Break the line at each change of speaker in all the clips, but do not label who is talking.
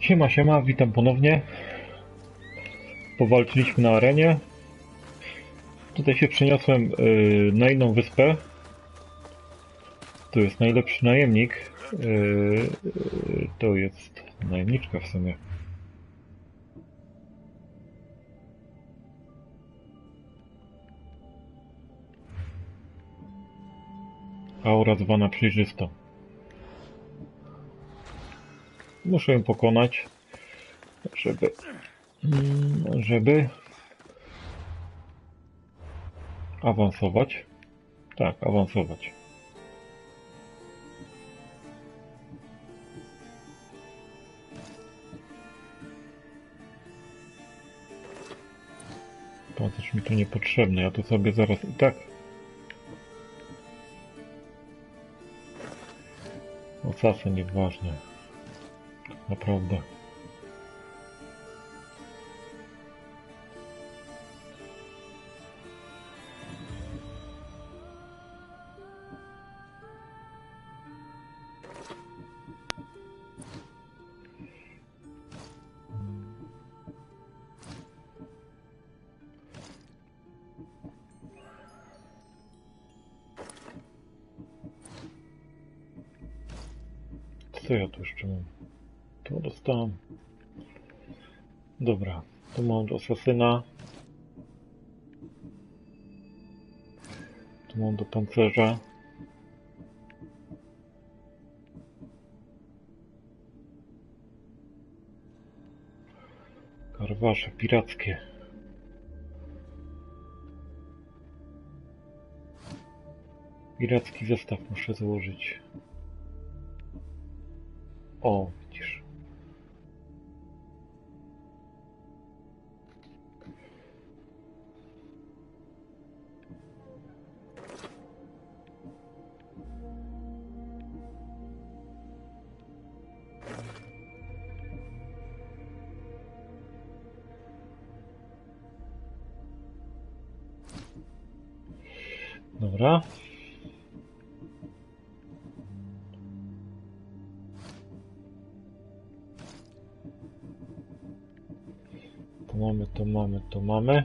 Siema, siema, witam ponownie. Powalczyliśmy na arenie. Tutaj się przeniosłem na inną wyspę. Tu jest najlepszy najemnik. To jest najemniczka w sumie. Aura zwana przejrzysto. Muszę ją pokonać, żeby awansować. Tak, awansować. Pancerz mi tu niepotrzebny, ja tu sobie zaraz i tak. Ocasy nieważne. Naprawdę. Co ja tu jeszcze mam? To dostałem. Dobra, tu mam do asasyna. Tu mam do pancerza. Karwasze pirackie. Piracki zestaw muszę założyć. O, widzisz. Dobra. To mamy.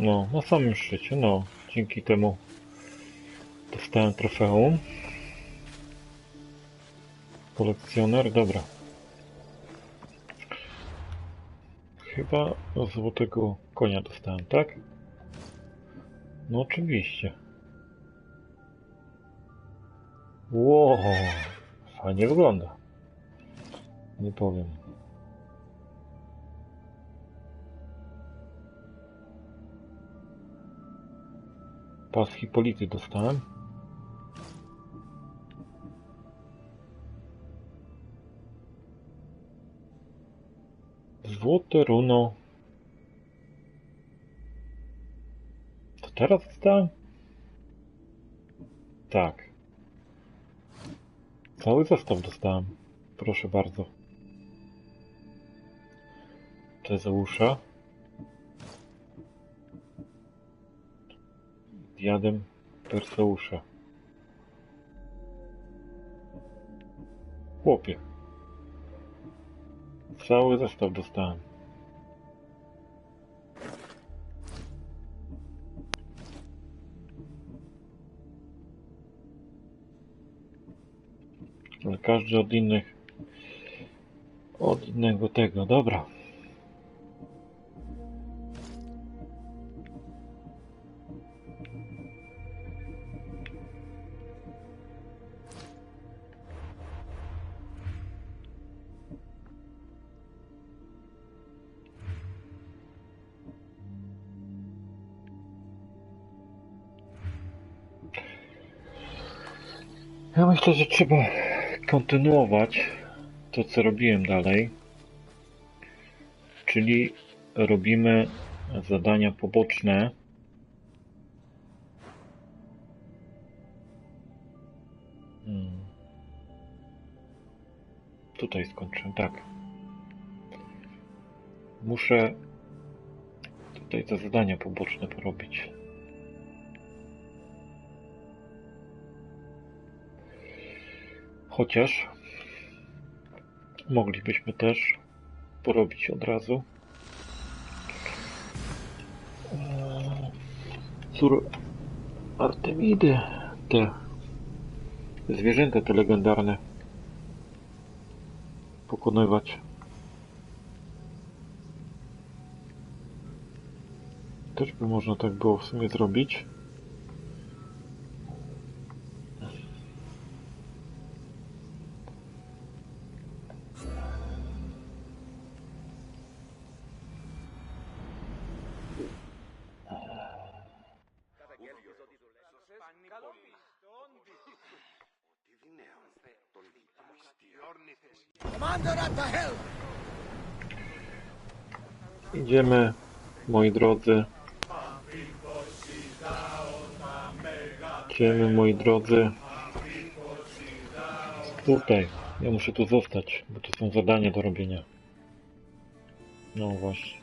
No, na samym szczycie, no. Dzięki temu dostałem trofeum. Kolekcjoner, dobra. Chyba złotego konia dostałem, tak? No oczywiście. Wow, fajnie wygląda. Nie powiem. Pas Hipolity dostałem. Złote runo. To teraz dostałem? Tak. Cały zestaw dostałem. Proszę bardzo. Tezeusza. Diadem Perseusza. Chłopie. Cały zestaw dostałem. Ale każdy od innego tego. Dobra. Ja myślę, że trzeba kontynuować to, co robiłem dalej, czyli robimy zadania poboczne. Tutaj skończę, tak. Muszę tutaj te zadania poboczne porobić. Chociaż moglibyśmy też porobić od razu. Cór Artemidy, te zwierzęta te legendarne pokonywać. Też by można tak było w sumie zrobić. Idziemy, moi drodzy. Idziemy, moi drodzy. Tutaj. Ja muszę tu zostać, bo to są zadania do robienia. No właśnie.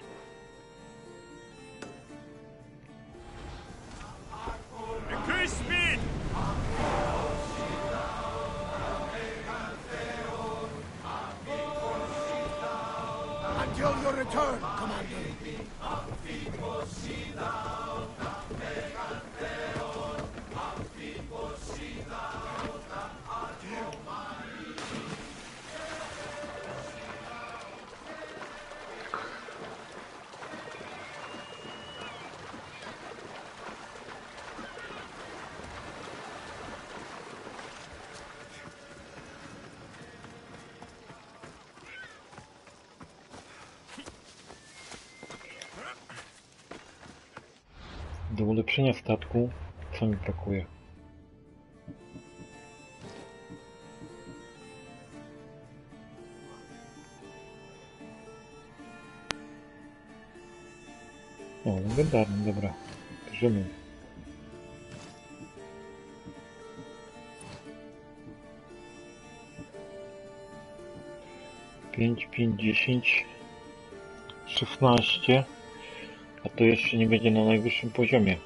Until your return, Commander.
Do ulepszenia statku, co mi brakuje? O, legendarny, dobra. Bierzemy. Pięć, 10, 16. A to jeszcze nie będzie na najwyższym poziomie.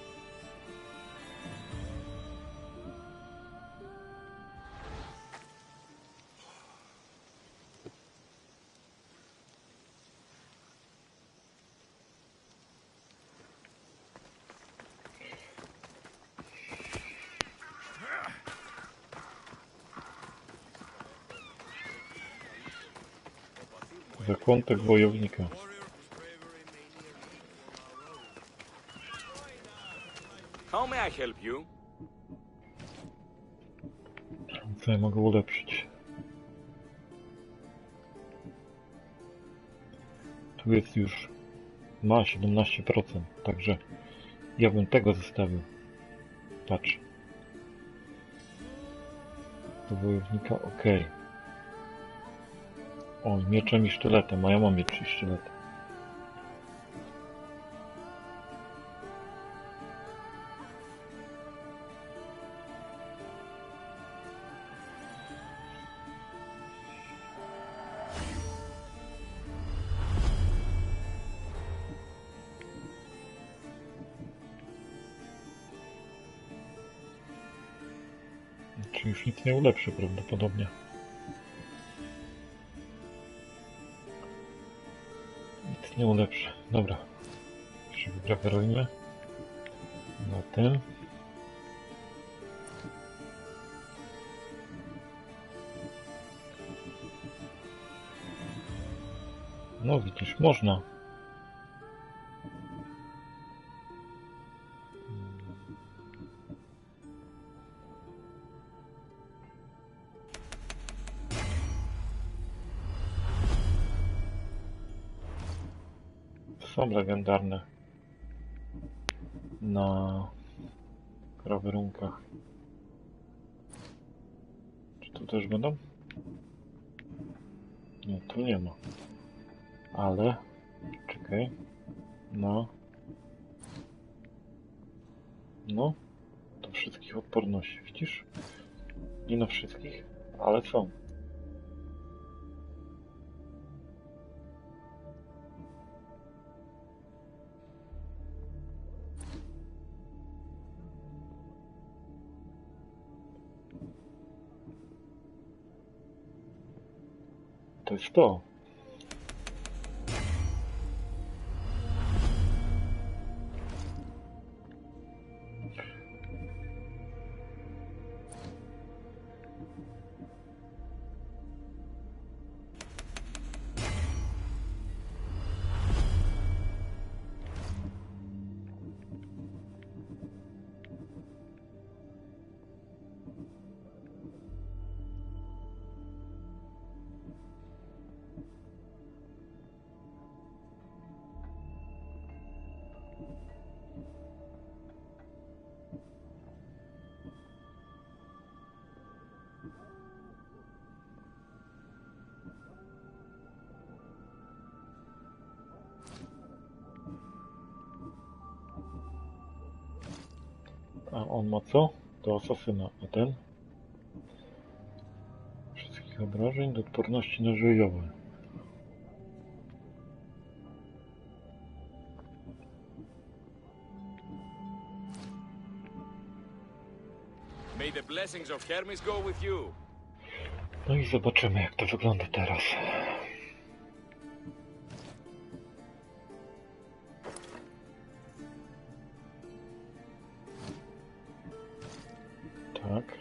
Zakątek wojownika.
How may I help you?
Co ja mogę ulepszyć? Tu jest już ma 17%, także ja bym tego zostawił. Patrz. Do wojownika, ok. O, mieczem i sztyletem, a ja mam miecz i sztylet. Czy już nic nie ulepszy prawdopodobnie. Nic nie ulepszy. Dobra. Jeszcze wygrawerujmy. Na tym. No widzisz, można. Są legendarne na krawerunkach. Czy tu też będą? Nie, tu nie ma. Ale... Czekaj. No. No. Do wszystkich odporności, widzisz? Nie na wszystkich, ale są. To jest to. A on ma co? Do asasyna. A ten? Wszystkich obrażeń do odporności na żywioły.
May the blessings of Hermes go with you.
No i zobaczymy, jak to wygląda teraz. Tak.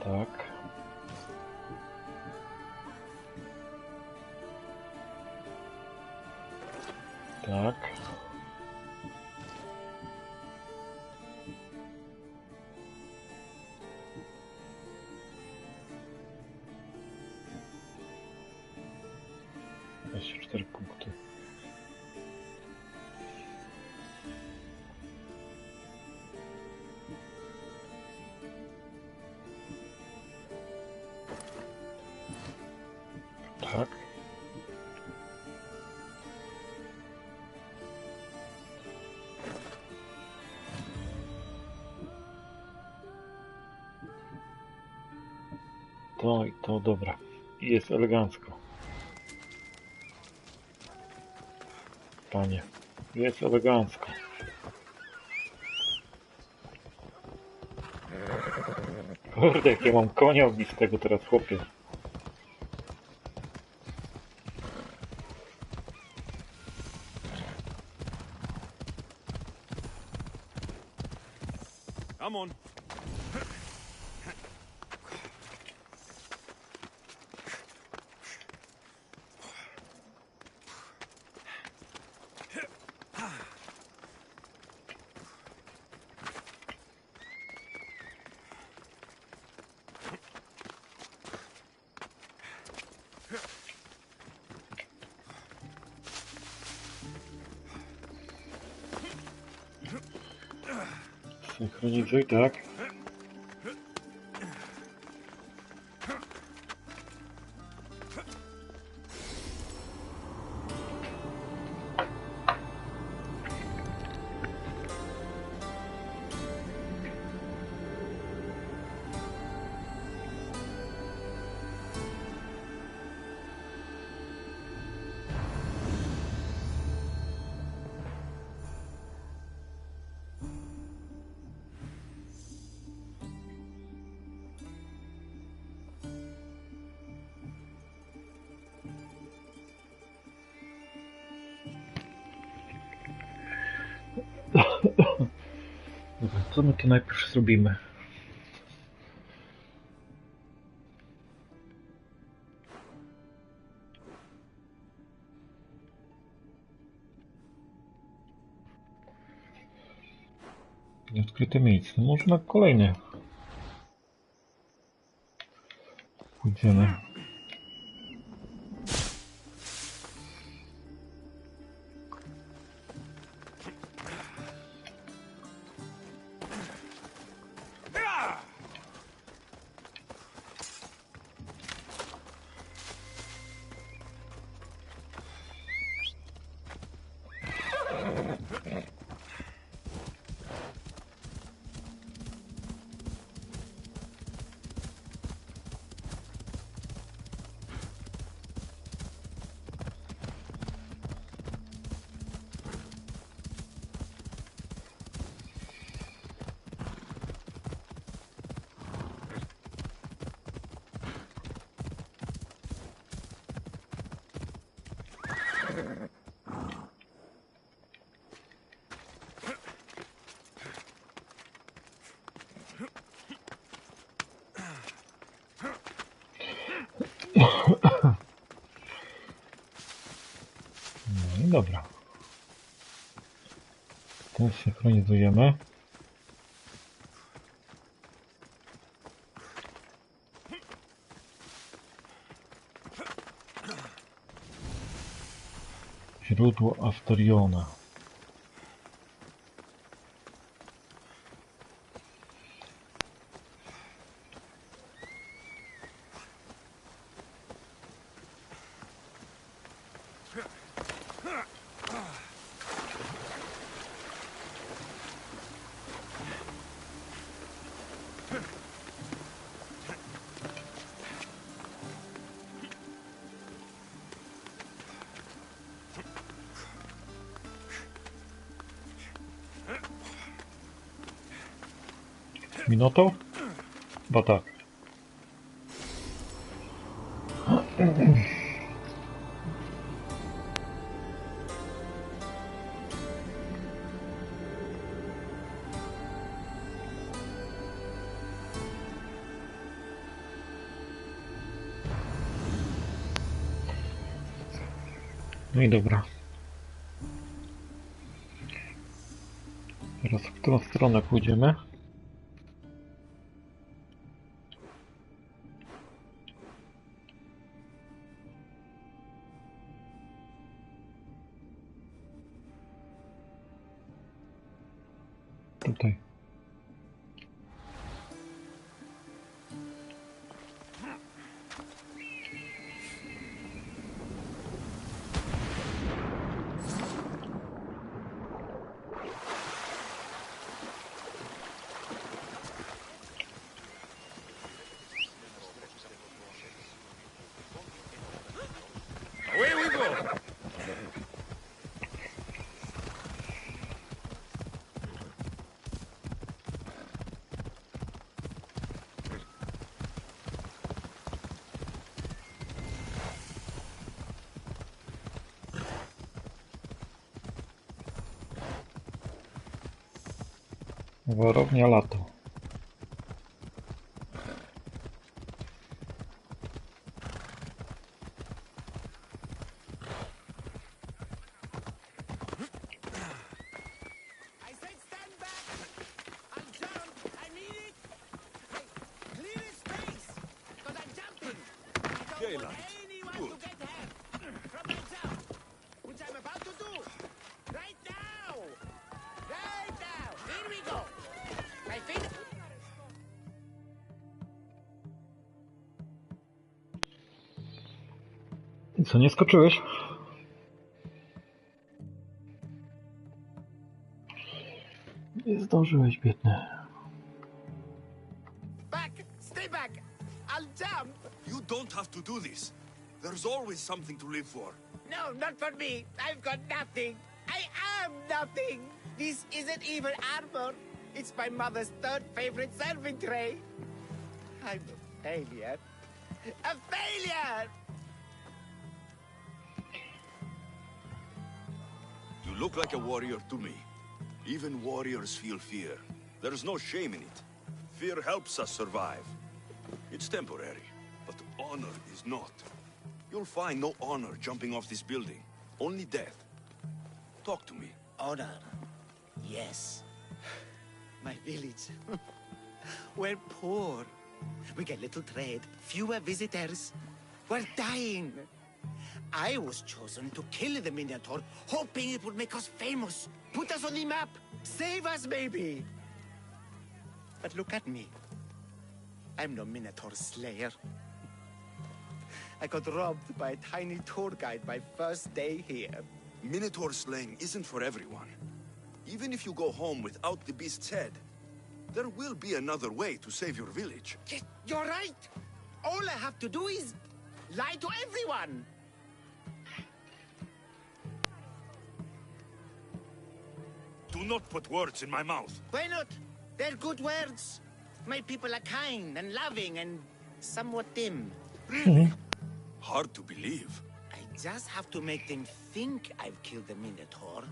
Tak. Tak. Jeszcze 4 punkty. Tak. To i to dobra. Jest elegancko. Panie, jest elegancko. Kurde, jak ja mam konia ognistego teraz, chłopie.
Come on.
Synchronizuj, tak. Dobra, co my tu najpierw zrobimy? Nieodkryte miejsce. No może na kolejne pójdziemy. No i dobra. Teraz synchronizujemy. Źródło Asteriona. Minutą? Bo tak. No i dobra. Teraz w którą stronę pójdziemy? Tutaj.
Away we go!
Warownia lato.
I said stand back! I'll jump! I mean it! Hey, clear the space! Because I'm jumping! I don't want anyone to get hurt from my jump! Which I'm about to do! Right now! Right now! Here we go! My feet...
I co, nie skoczyłeś? Nie zdążyłeś, biedny.
Back! Stay back! I'll jump!
You don't have to do this. There's always something to live for.
No, not for me! I've got nothing! I am nothing! This isn't even armor! It's my mother's third favorite serving tray! I'm a failure! A failure!
You look like a warrior to me. Even warriors feel fear. There's no shame in it. Fear helps us survive. It's temporary, but honor is not. You'll find no honor jumping off this building. Only death. Talk to me.
Honor. Yes. My village. We're poor. We get little trade, fewer visitors. We're dying. I was chosen to kill the Minotaur, hoping it would make us famous, put us on the map, save us maybe. But look at me. I'm no Minotaur slayer. I got robbed by a tiny tour guide my first day here.
Minotaur slaying isn't for everyone. Even if you go home without the beast's head, there will be another way to save your village.
Yes, you're right. All I have to do is lie to everyone.
Do not put words in my mouth.
Why not? They're good words. My people are kind and loving and somewhat dim.
Hard to believe.
I Just have to make them think I've killed the Minotaur.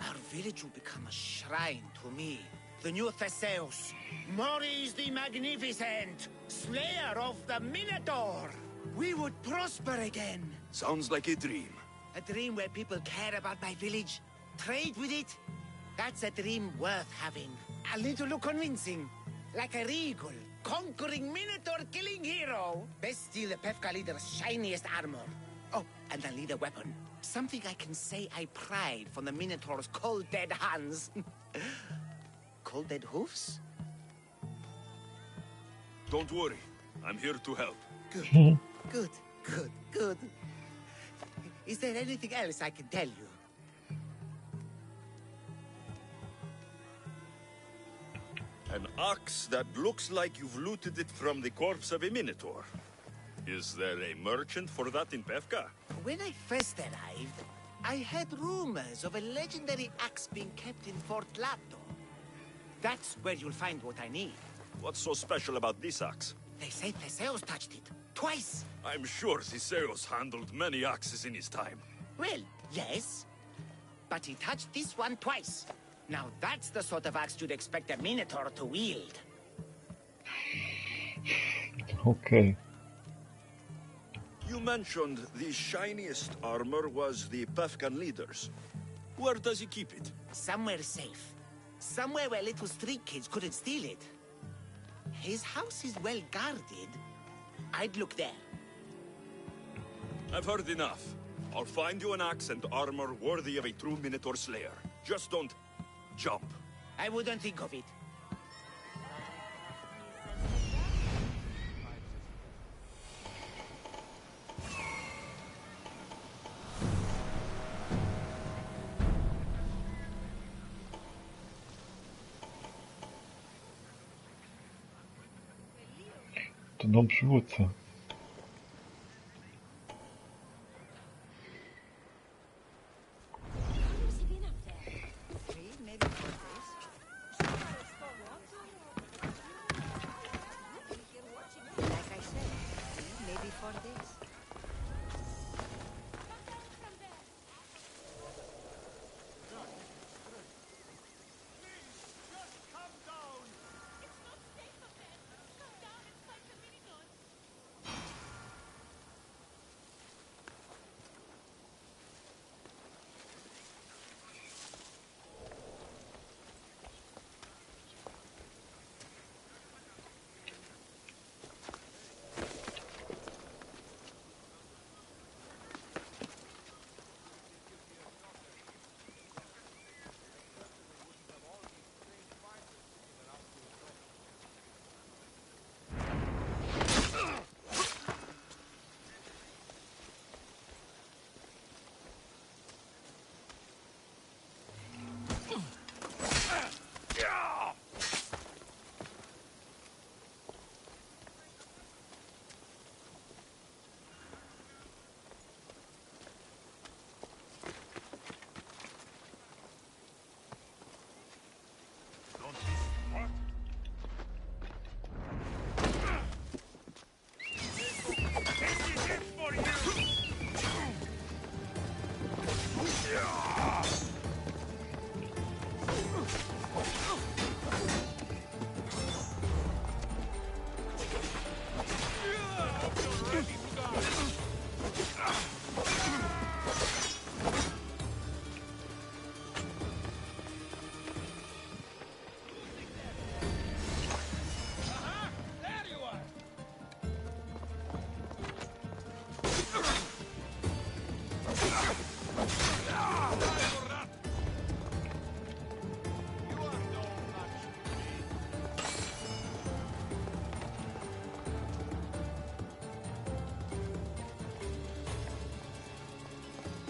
Our village will become a shrine to me, the new Theseus, Maurice the Magnificent, slayer of the Minotaur. We would prosper again.
Sounds like a dream.
A dream where people care about my village, trade with it. That's a dream worth having. A little convincing. Like a regal, conquering Minotaur-killing hero. Best steal the Pefka leader's shiniest armor. Oh, and a leader weapon. Something I can say I pried from the Minotaur's cold dead hands. Cold dead hoofs?
Don't worry. I'm here to help.
Good, good, good, good. Is there anything else I can tell you?
An ox that looks like you've looted it from the corpse of a minotaur. Is there a merchant for that in Pefka?
When I first arrived, I heard rumors of a legendary axe being kept in Fort Lato. That's where you'll find what I need.
What's so special about this axe?
They say Theseus touched it. Twice.
I'm sure Theseus handled many axes in his time.
Well, yes. But he touched this one twice. Now that's the sort of axe you'd expect a Minotaur to wield.
Okej.
You mentioned the shiniest armor was the Pefkan leader's. Where does he keep it?
Somewhere safe. Somewhere where little street kids couldn't steal it. His house is well guarded. I'd look there.
I've heard enough. I'll find you an axe and armor worthy of a true Minotaur slayer. Just don't jump.
I wouldn't think of it.
To dom przywódca.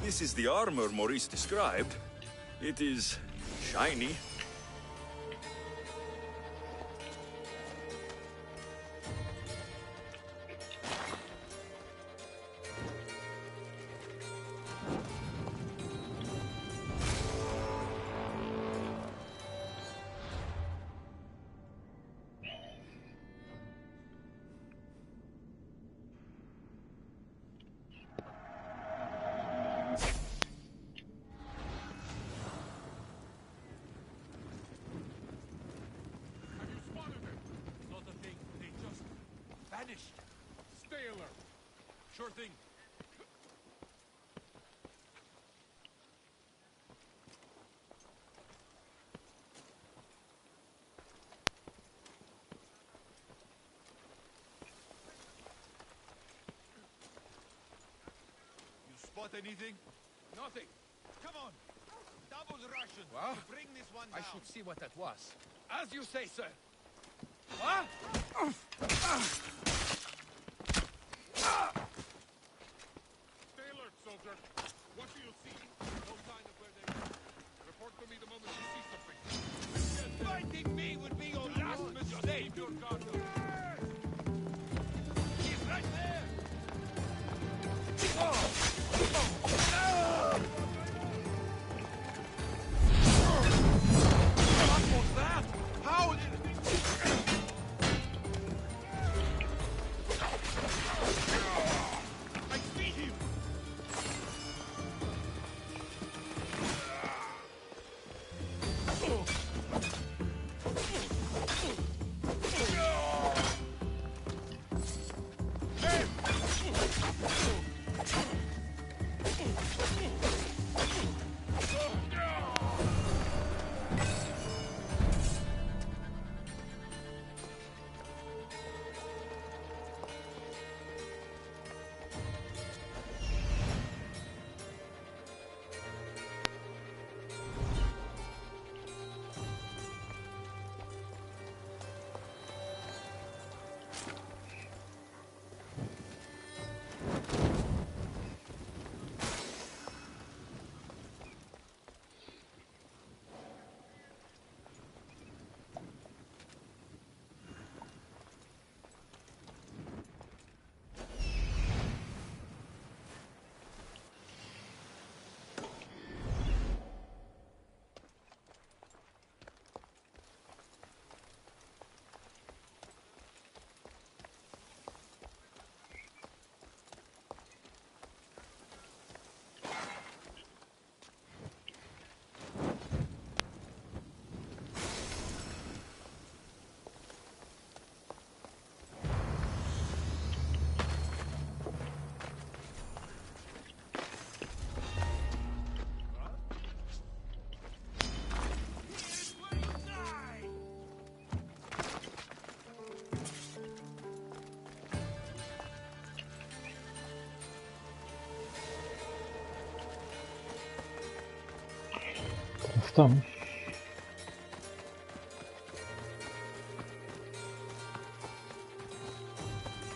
This is the armor Maurice described. It is shiny.
finished. Stay alert. Sure thing.
You spot anything?
Nothing.
Come on. Double Russian.
Well,
Bring this one
I
down.
should see what that was. As you say, sir. What? Stay alert, soldier. What do you see? No sign of where they are. Report to me the moment you see something.
Fighting me would be your last mistake.
Keep your guard up.
He's right there. What was that? How did... I see him.
Teraz tam.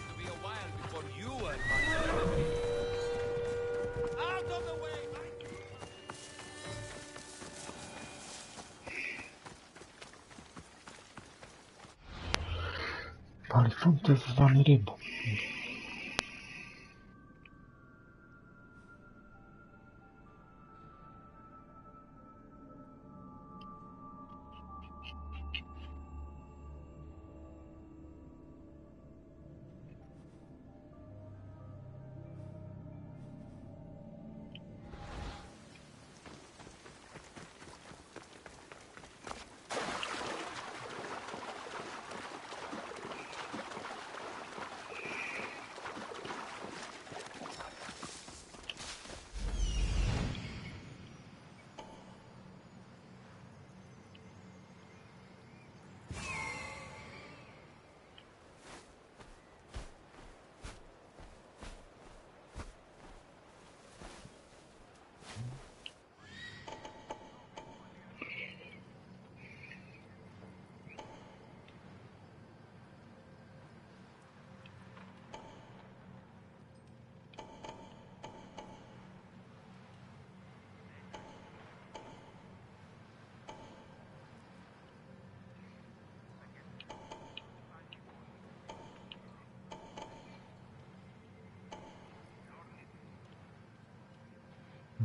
It'll be a while before you are my enemy. Out of the way, mate!
Palifront jest zwany rybą.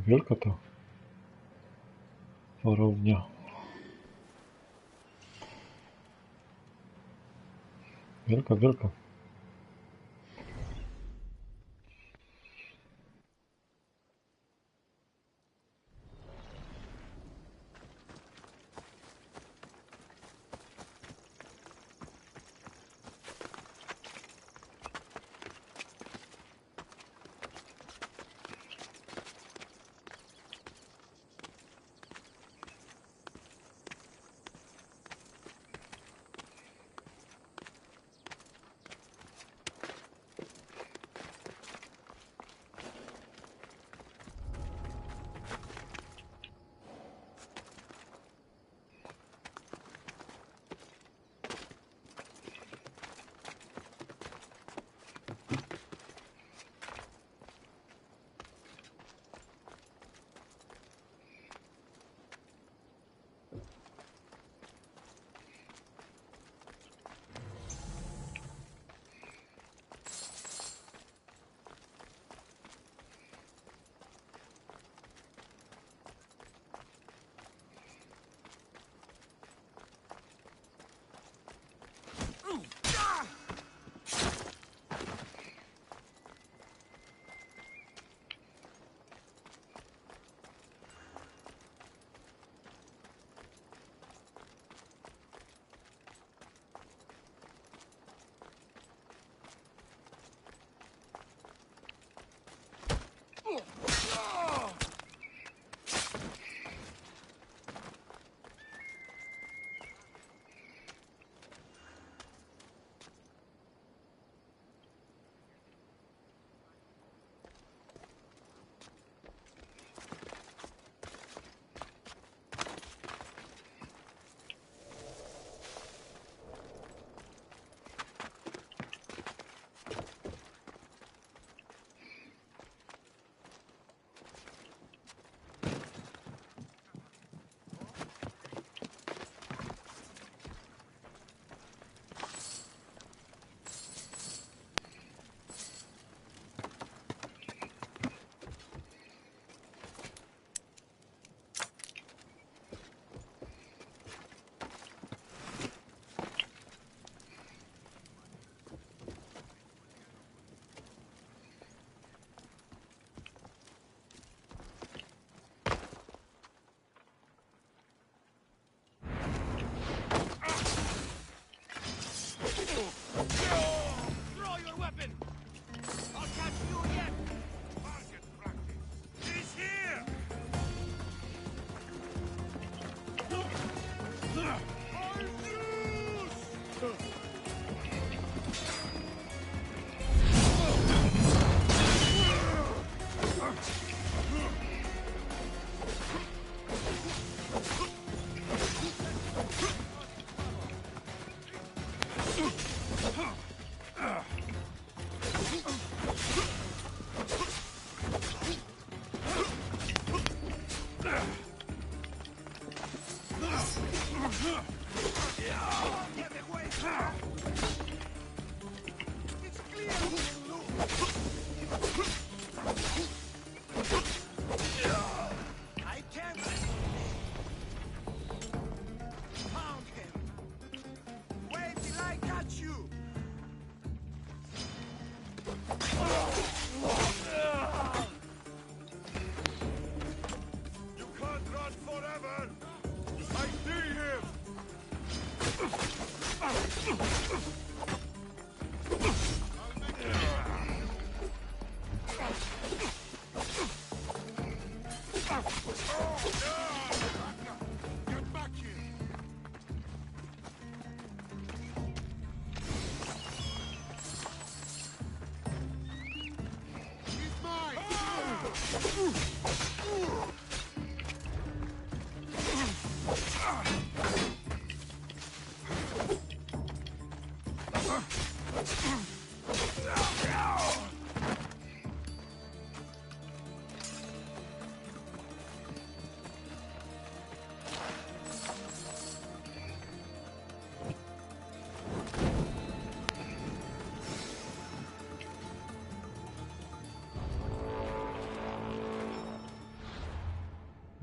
Wielka ta farownia. Wielka, wielka.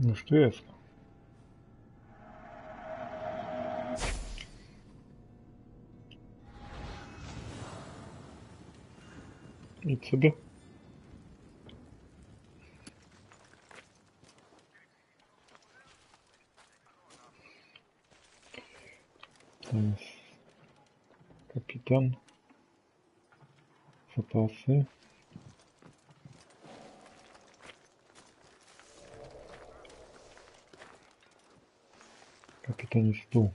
Już tu jest. Idź sobie. To jest kapitan. Zapasy. Kapitan jest tu.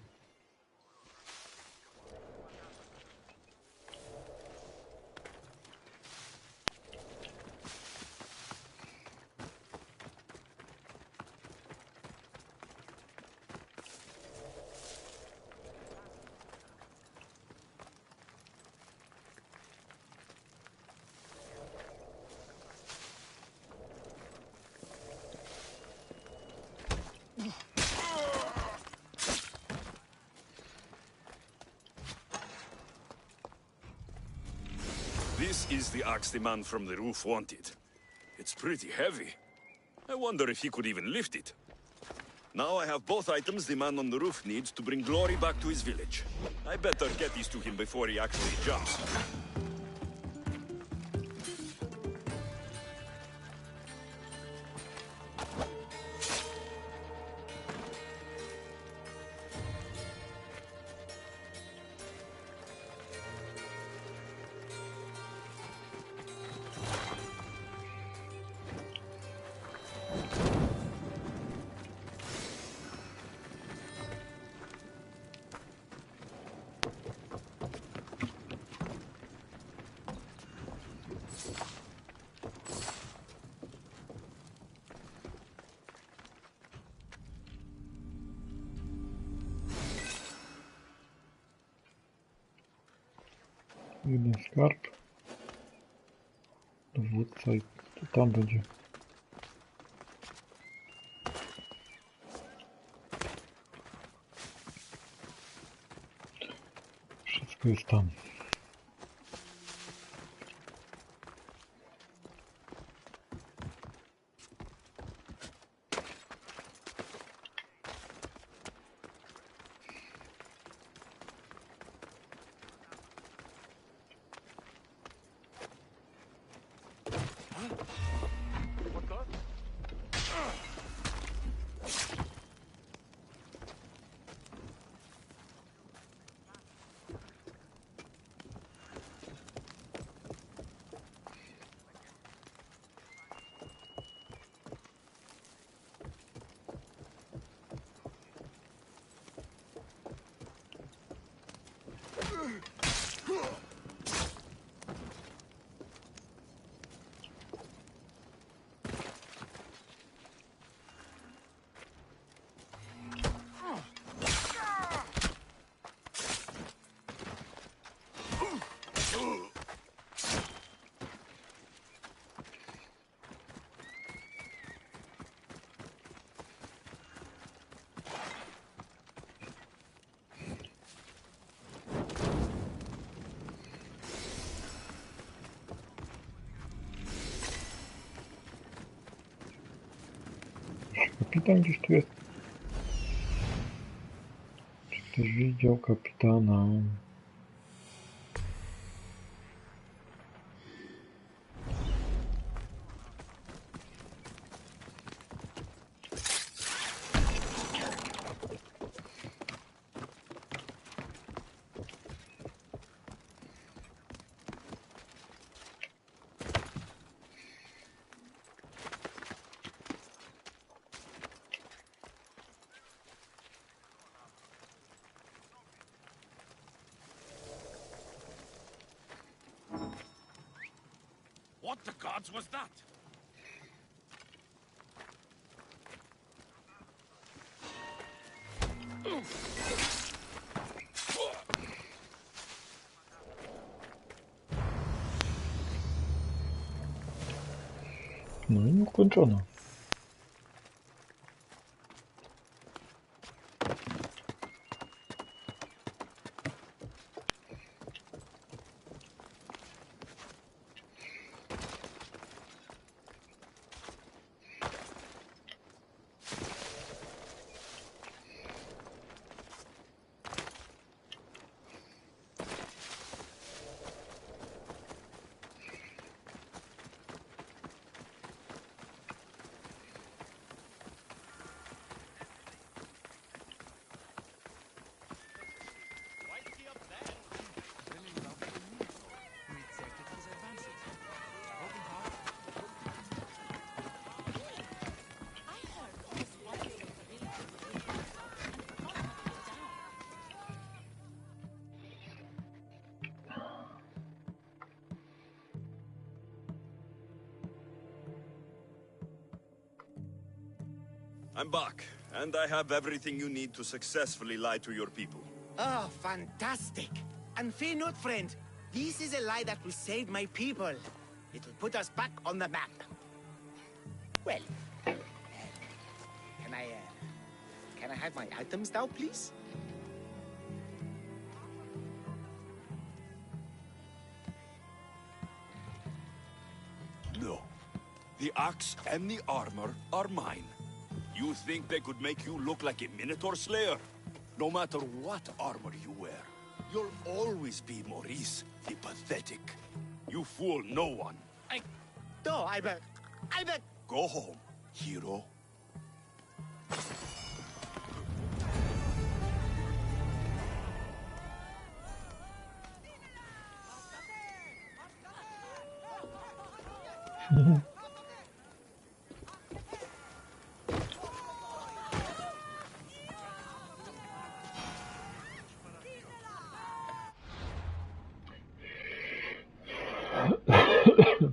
This is the axe the man from the roof wanted. It's pretty heavy. I wonder if he could even lift it. Now I have both items the man on the roof needs to bring glory back to his village. I better get these to him before he actually jumps.
Jeden skarb. Dowódca i to tam będzie. Wszystko jest tam. Kapitan gdzieś tu jest. Czy ktoś widział kapitana?
What the gods was that?
No i ukończono.
I'm back, and I have everything you need to successfully lie to your people.
Oh, fantastic. And fear not, friend. This is a lie that will save my people. It'll put us back on the map. Well, can I have my items now, please?
No. The axe and the armor are mine. You think they could make you look like a Minotaur Slayer? No matter what armor you wear, you'll always be Maurice, the pathetic. You fool no one.
No, I'm a...
Go home, hero.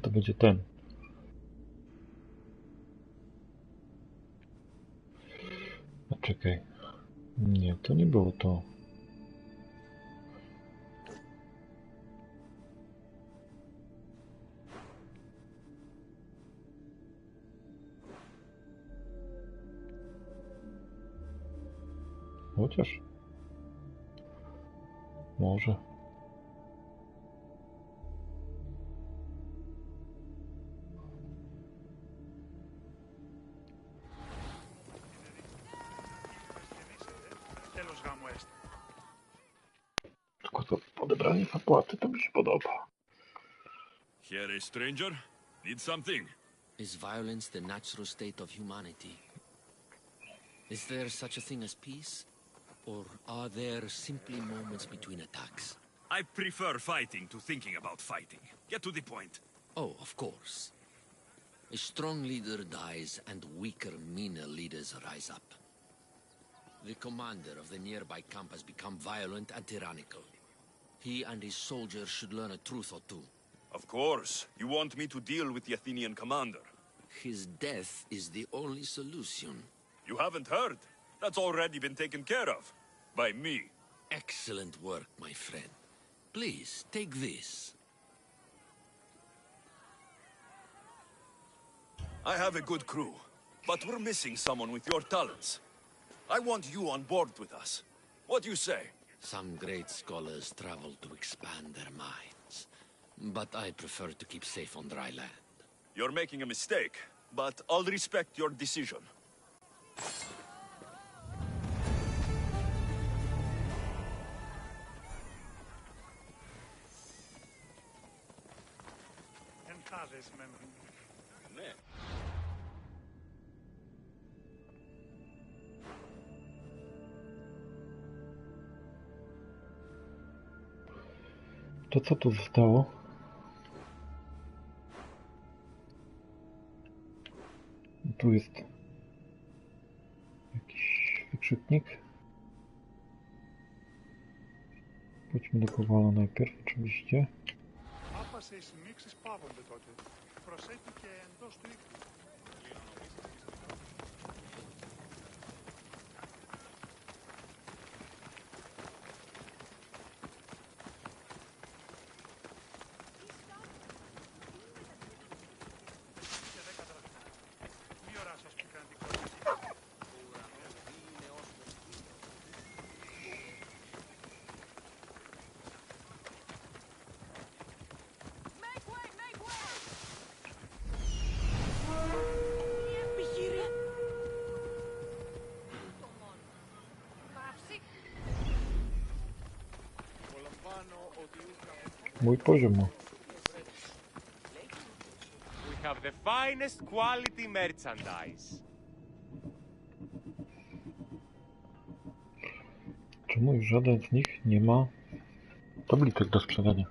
To będzie ten. A czekaj. Nie, to nie było to. Chociaż. Może. Tylko to odebranie zapłaty to mi się podoba.
Here, a stranger? Need something?
Is violence the natural state of humanity? Is there such a thing as peace? Or are there simply moments between attacks?
I prefer fighting to thinking about fighting. Get to the point.
Oh, of course. A strong leader dies and weaker, meaner leaders rise up. The commander of the nearby camp has become violent and tyrannical. He and his soldiers should learn a truth or two.
Of course. You want me to deal with the Athenian commander.
His death is the only solution.
You haven't heard? That's already been taken care of. By me.
Excellent work, my friend. Please, take this.
I have a good crew, but we're missing someone with your talents. I want you on board with us. What do you say?
Some great scholars travel to expand their minds. But I prefer to keep safe on dry land.
You're making a mistake, but I'll respect your decision.
To co tu zostało? Tu jest jakiś wykrzyknik. Pójdźmy do Kowala najpierw, oczywiście. mój poziom ma.
We have the finest quality merchandise.
Czemu już żaden z nich nie ma tabliczek do sprzedania?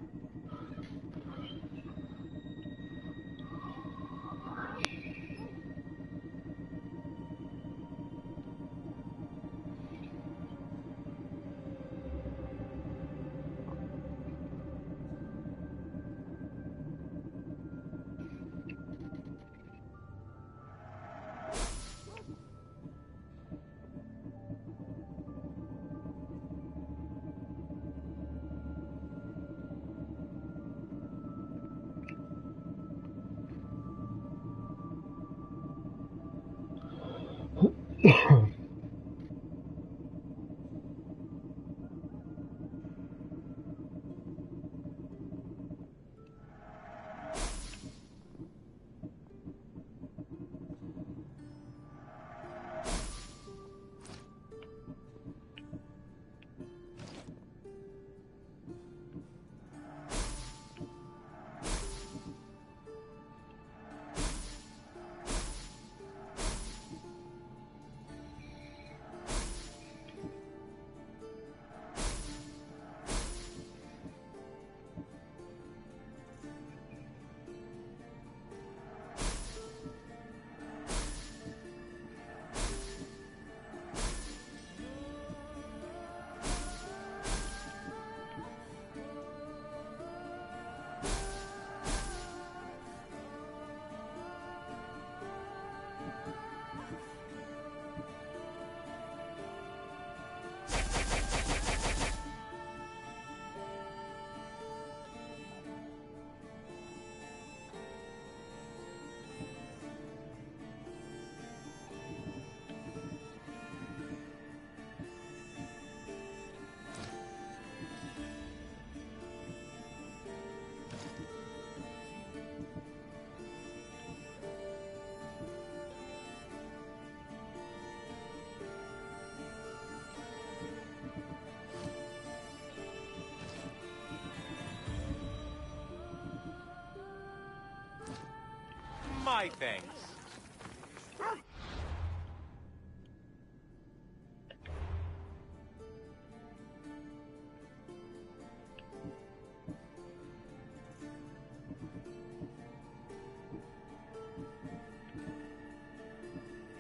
My thanks.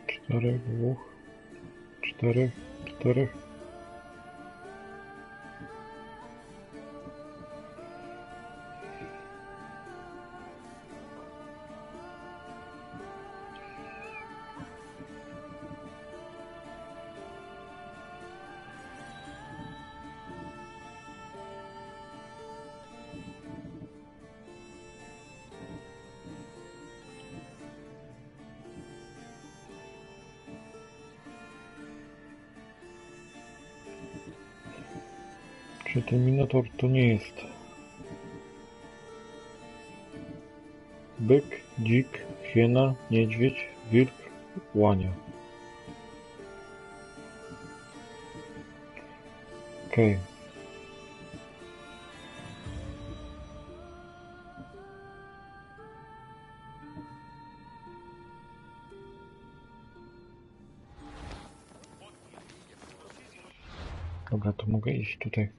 Czterech, dwóch, czterech. Czy ten minotaur to nie jest byk, dzik, hiena, niedźwiedź, wilk, łania? Okej. Dobra, to mogę iść tutaj.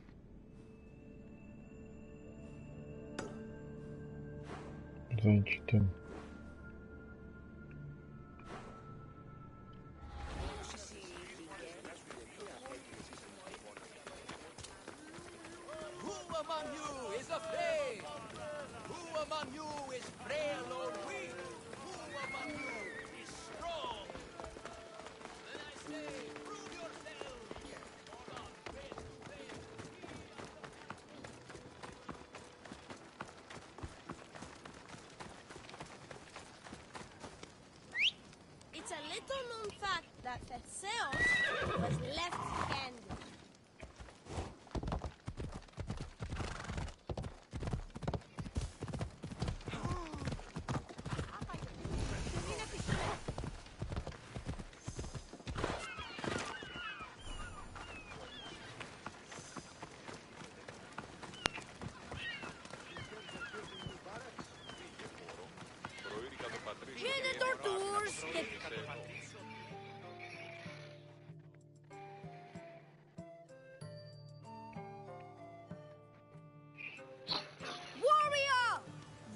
Zająć się tym.
Who among you is afraid? Who among you is frail or weak? Who among you is strong? Then I say, prove yourselves! Hold on, face to face.
It's a little known fact that Theseus was left-handed.
Minotaur tours. Warrior!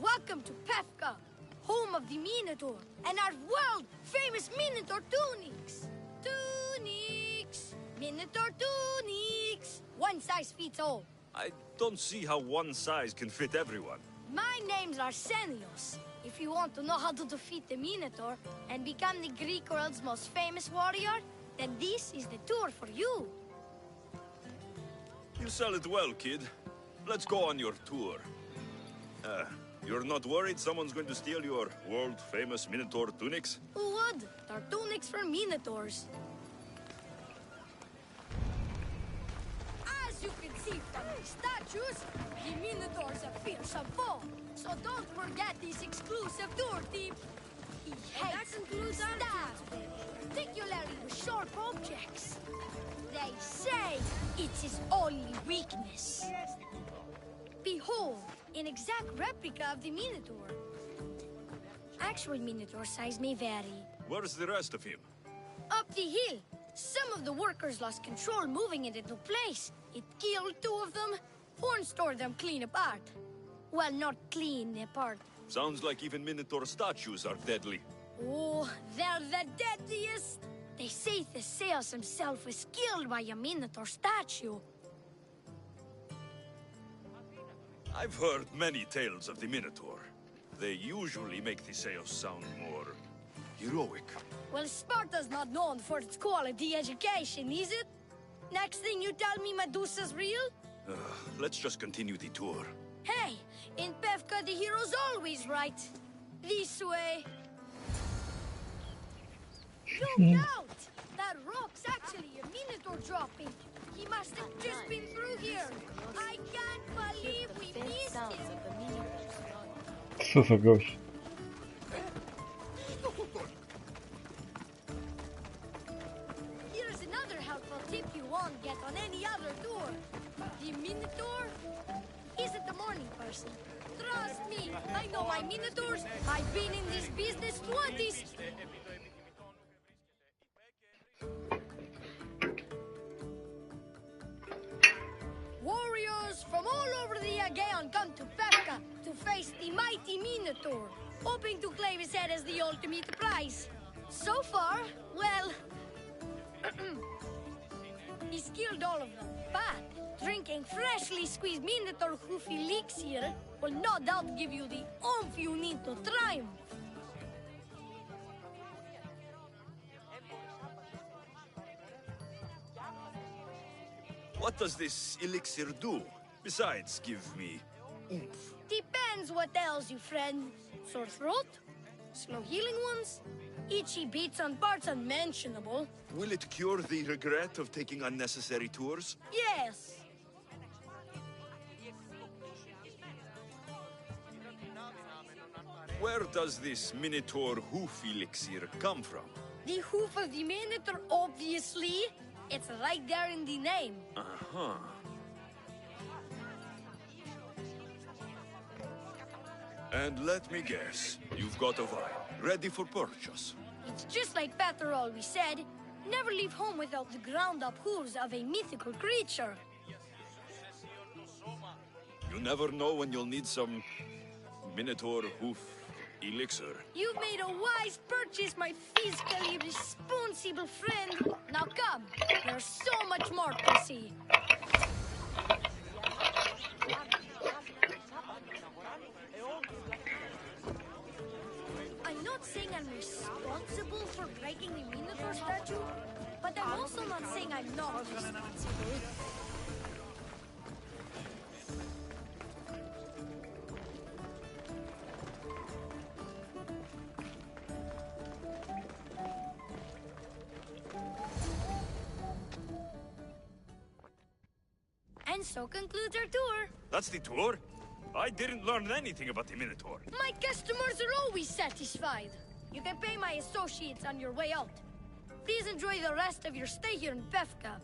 Welcome to Pefka, home of the Minotaur, and our world-famous Minotaur tunics. Tunics! Minotaur tunics! One size fits all.
I don't see how one size can fit everyone.
My name's Arsenios. If you want to know how to defeat the Minotaur and become the Greek world's most famous warrior, then this is the tour for you.
You sell it well, kid. Let's go on your tour. You're not worried someone's going to steal your world-famous Minotaur tunics?
Who would? They're tunics for Minotaurs. As you can see from the statues, the Minotaurs are fearsome foe. So don't forget this exclusive tour tip. He hates staff, particularly with sharp objects. They say it's his only weakness. Behold, an exact replica of the Minotaur. Actual Minotaur size may vary.
Where's the rest of him?
Up the hill. Some of the workers lost control moving it into place. It killed two of them. One stored them clean apart. Well, not clean apart.
Sounds like even Minotaur statues are deadly.
Oh, they're the deadliest. They say Theseus himself was killed by a Minotaur statue.
I've heard many tales of the Minotaur. They usually make Theseus sound more heroic.
Well, Sparta's not known for its quality education, is it? Next thing you tell me Medusa's real?
Let's just continue the tour.
Hey, in Pefka the hero's always right. This way. Look out! That rock's actually a Minotaur dropping. He must have just been through here. I can't believe we missed him.
Co za gość?
Here's another helpful tip you won't get on any other tour. The Minotaur isn't a morning person. Trust me, I know my Minotaurs. I've been in this business 20s. Warriors from all over the Aegean come to Pefka to face the mighty Minotaur, hoping to claim his head as the ultimate prize. So far, well, he's killed all of them, but drinking freshly squeezed Minotaur hoof elixir will no doubt give you the oomph you need to triumph.
What does this elixir do? Besides, give me oomph.
Depends what ails you, friend. Sore throat? Slow healing ones? Itchy beats on parts unmentionable?
Will it cure the regret of taking unnecessary tours?
Yes.
Where does this Minotaur hoof elixir come from?
The hoof of the Minotaur, obviously. It's right there in the name.
Uh-huh. And let me guess, you've got a vial, ready for purchase.
It's just like Peter always said, never leave home without the ground-up hooves of a mythical creature.
You never know when you'll need some Minotaur hoof elixir.
You've made a wise purchase, my fiscally responsible friend. Now come, there's so much more to see. I'm not saying I'm responsible for breaking the Minotaur statue, but I'm also not saying I'm not responsible. And so concludes our tour.
That's the tour? I didn't learn anything about the Minotaur.
My customers are always satisfied. You can pay my associates on your way out. Please enjoy the rest of your stay here in Pefka.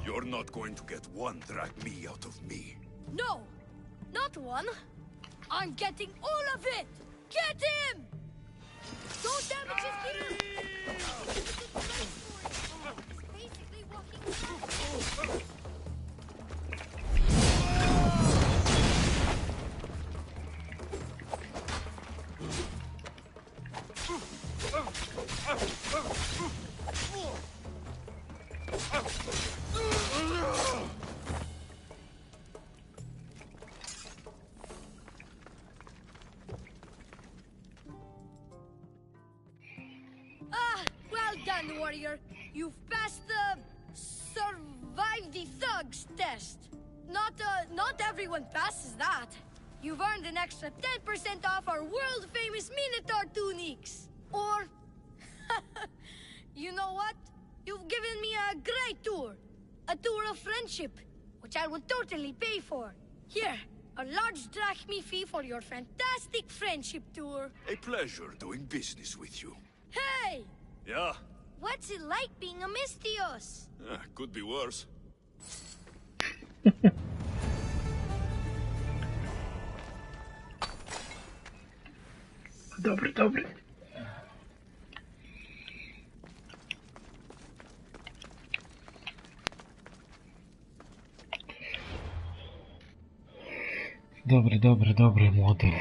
You're not going to get one drachme out of me.
No! That one? I'm getting all of it! Get him! Don't damage his gear! He's basically walking around. Well done, warrior. You've passed the survive the thugs test. Not everyone passes that. You've earned an extra 10% off our world-famous Minotaur tunics. Or, you know what? You've given me a great tour. A tour of friendship, which I will totally pay for. Here, a large drachmi fee for your fantastic friendship tour.
A pleasure doing business with you.
Hey!
Yeah?
What's it like being a Mystios?
Could be worse.
Dobry, dobry. Dobry, młody.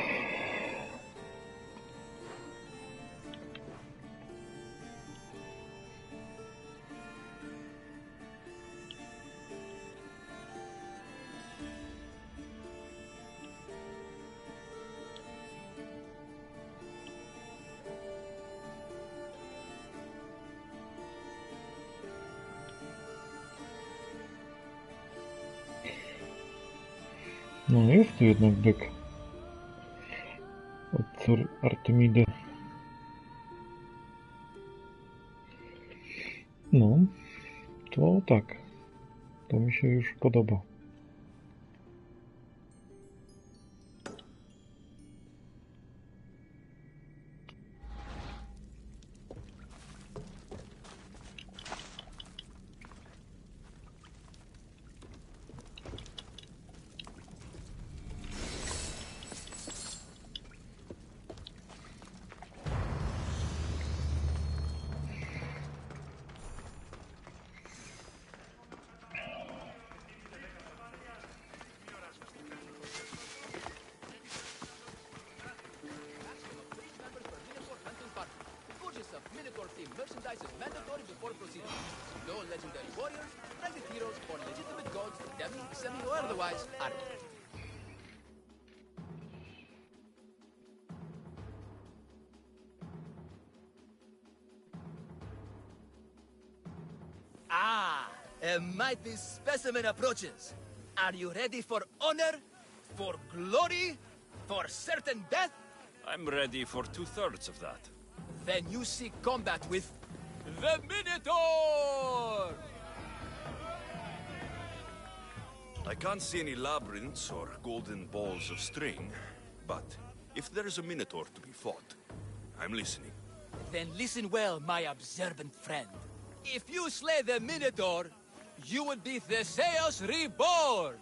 No jest tu jednak byk. Od cór Artemidy. No, to tak. To mi się już podoba.
Merchandise is mandatory before proceeding. No legendary warriors, private heroes, or legitimate gods, demi, semi, or otherwise, are. A mighty specimen approaches. Are you ready for honor? For glory? For certain death?
I'm ready for 2/3 of that.
Then you seek combat with the Minotaur!
I can't see any labyrinths or golden balls of string, but if there is a Minotaur to be fought, I'm listening.
Then listen well, my observant friend. If you slay the Minotaur, you would be Theseus reborn!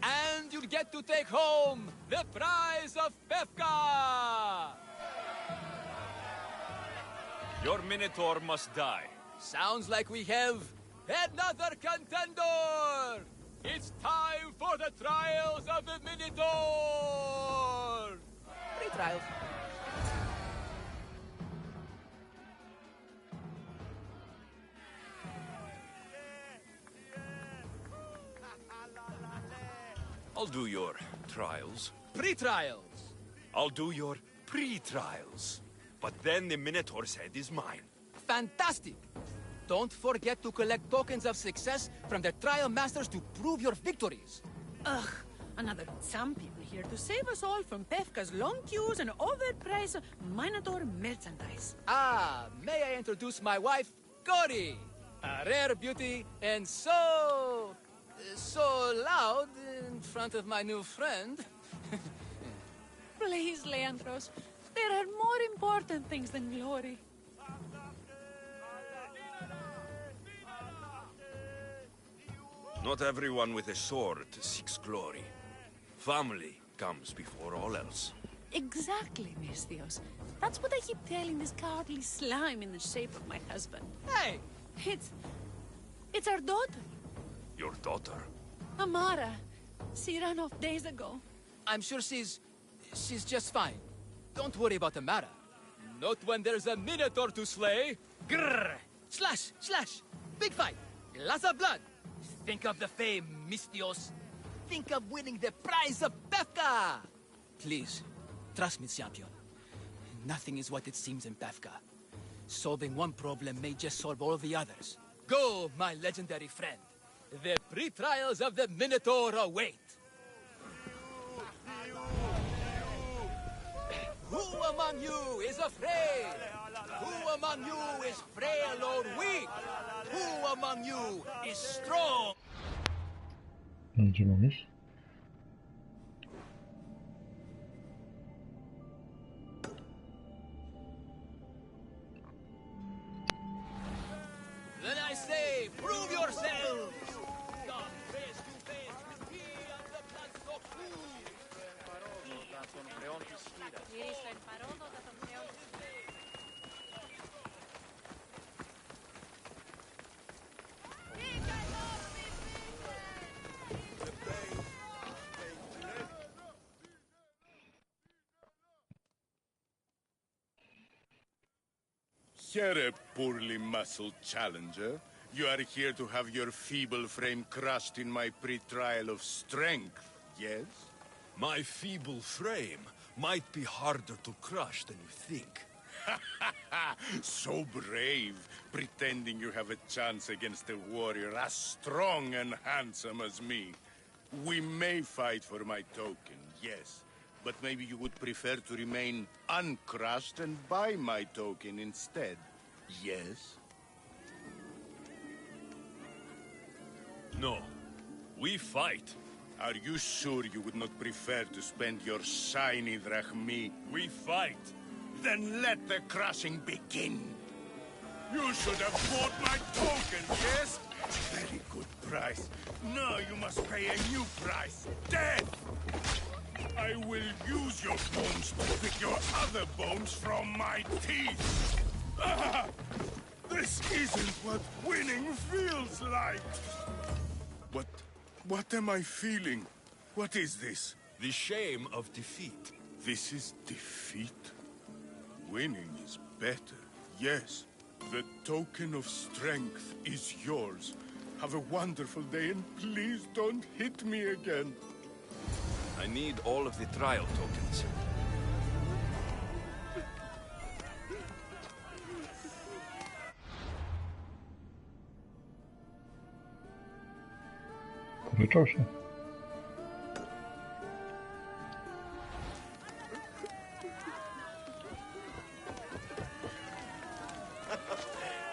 And you'll get to take home the prize of Pefka!
Your Minotaur must die.
Sounds like we have another contender! It's time for the trials of the Minotaur! 3 trials.
I'll do your trials.
Pre-trials!
I'll do your pre-trials. But then the Minotaur's head is mine.
Fantastic! Don't forget to collect tokens of success from the trial masters to prove your victories.
Ugh, another champion here to save us all from Pefka's long queues and overpriced Minotaur merchandise.
May I introduce my wife, Cory? A rare beauty and so loud in front of my new friend.
Please, Leandros, there are more important things than glory.
Not everyone with a sword seeks glory. Family comes before all else.
Exactly, Misthios. That's what I keep telling this cowardly slime in the shape of my husband.
Hey!
It's our daughter,
Your daughter?
Amara. She ran off days ago.
I'm sure she's just fine. Don't worry about the matter. Not when there's a minotaur to slay. Grrr! Slash! Slash! Big fight! Lots of blood! Think of the fame, Misthios. Think of winning the prize of Pefka! Please, trust me, champion. Nothing is what it seems in Pefka. Solving one problem may just solve all the others. Go, my legendary friend. The pre-trials of the Minotaur await. Who among you is afraid? Who among you is frail or weak? Who among you is strong?
Gdzie mam iść?
Then I say, prove yourselves! Come face to face with me and the blood of who?
Here, poorly muscled challenger. You are here to have your feeble frame crushed in my pre-trial of strength, yes?
My feeble frame might be harder to crush than you think.
So brave, pretending you have a chance against a warrior as strong and handsome as me. We may fight for my token, yes. But maybe you would prefer to remain uncrushed and buy my token instead, yes?
No. We fight.
Are you sure you would not prefer to spend your shiny drachmi?
We fight.
Then let the crushing begin. You should have bought my token, yes? Very good price. Now you must pay a new price. Death! I will use your bones to pick your other bones from my teeth. Ah! This isn't what winning feels like. What am I feeling? What is this?
The shame of defeat.
This is defeat? Winning is better, yes. The token of strength is yours. Have a wonderful day and please don't hit me again.
I need all of the trial tokens.
Wyczuł się.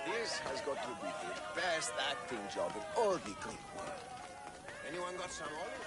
This has got to be the best acting job in all the Greek world. Anyone got some olives?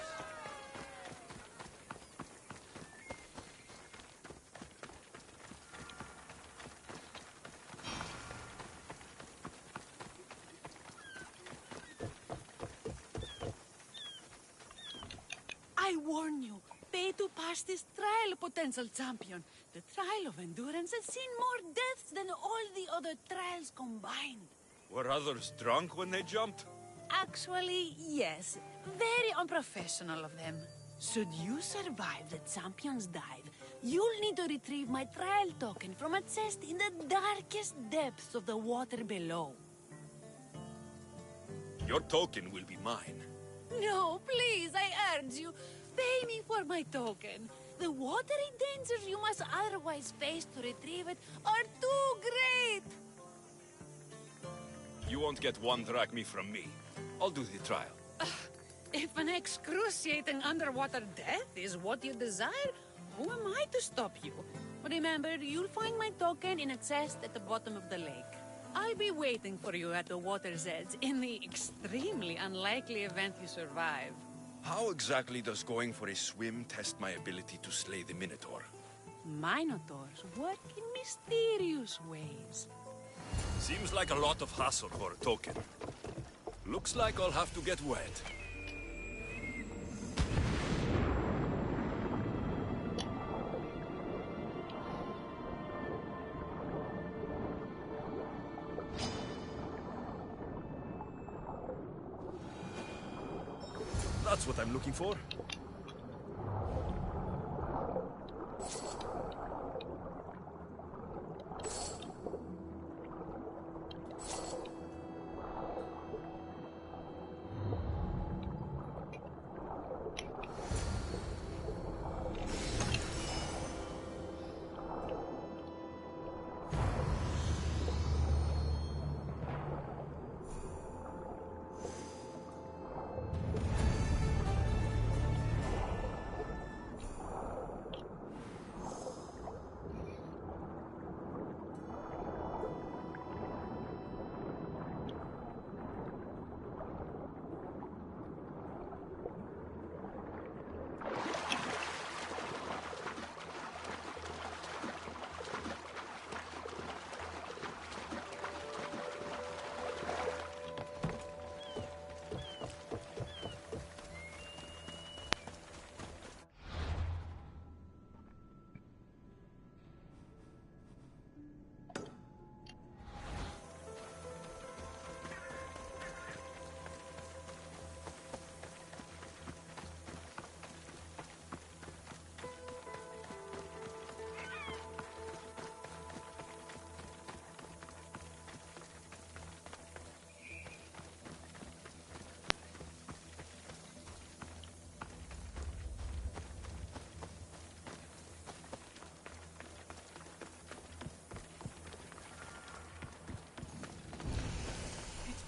I warn you, pay to pass this trial, potential champion. The trial of endurance has seen more deaths than all the other trials combined.
Were others drunk when they jumped?
Actually, yes. Very unprofessional of them. Should you survive the champion's dive, you'll need to retrieve my trial token from a chest in the darkest depths of the water below.
Your token will be mine.
No, please, I urge you. Pay me for my token. The watery dangers you must otherwise face to retrieve it are too great.
You won't get one drachmi from me. I'll do the trial.
If an excruciating underwater death is what you desire, who am I to stop you? Remember, you'll find my token in a chest at the bottom of the lake. I'll be waiting for you at the water's edge in the extremely unlikely event you survive.
How exactly does going for a swim test my ability to slay the Minotaur?
Minotaurs work in mysterious ways.
Seems like a lot of hassle for a token. Looks like I'll have to get wet. this what I'm looking for?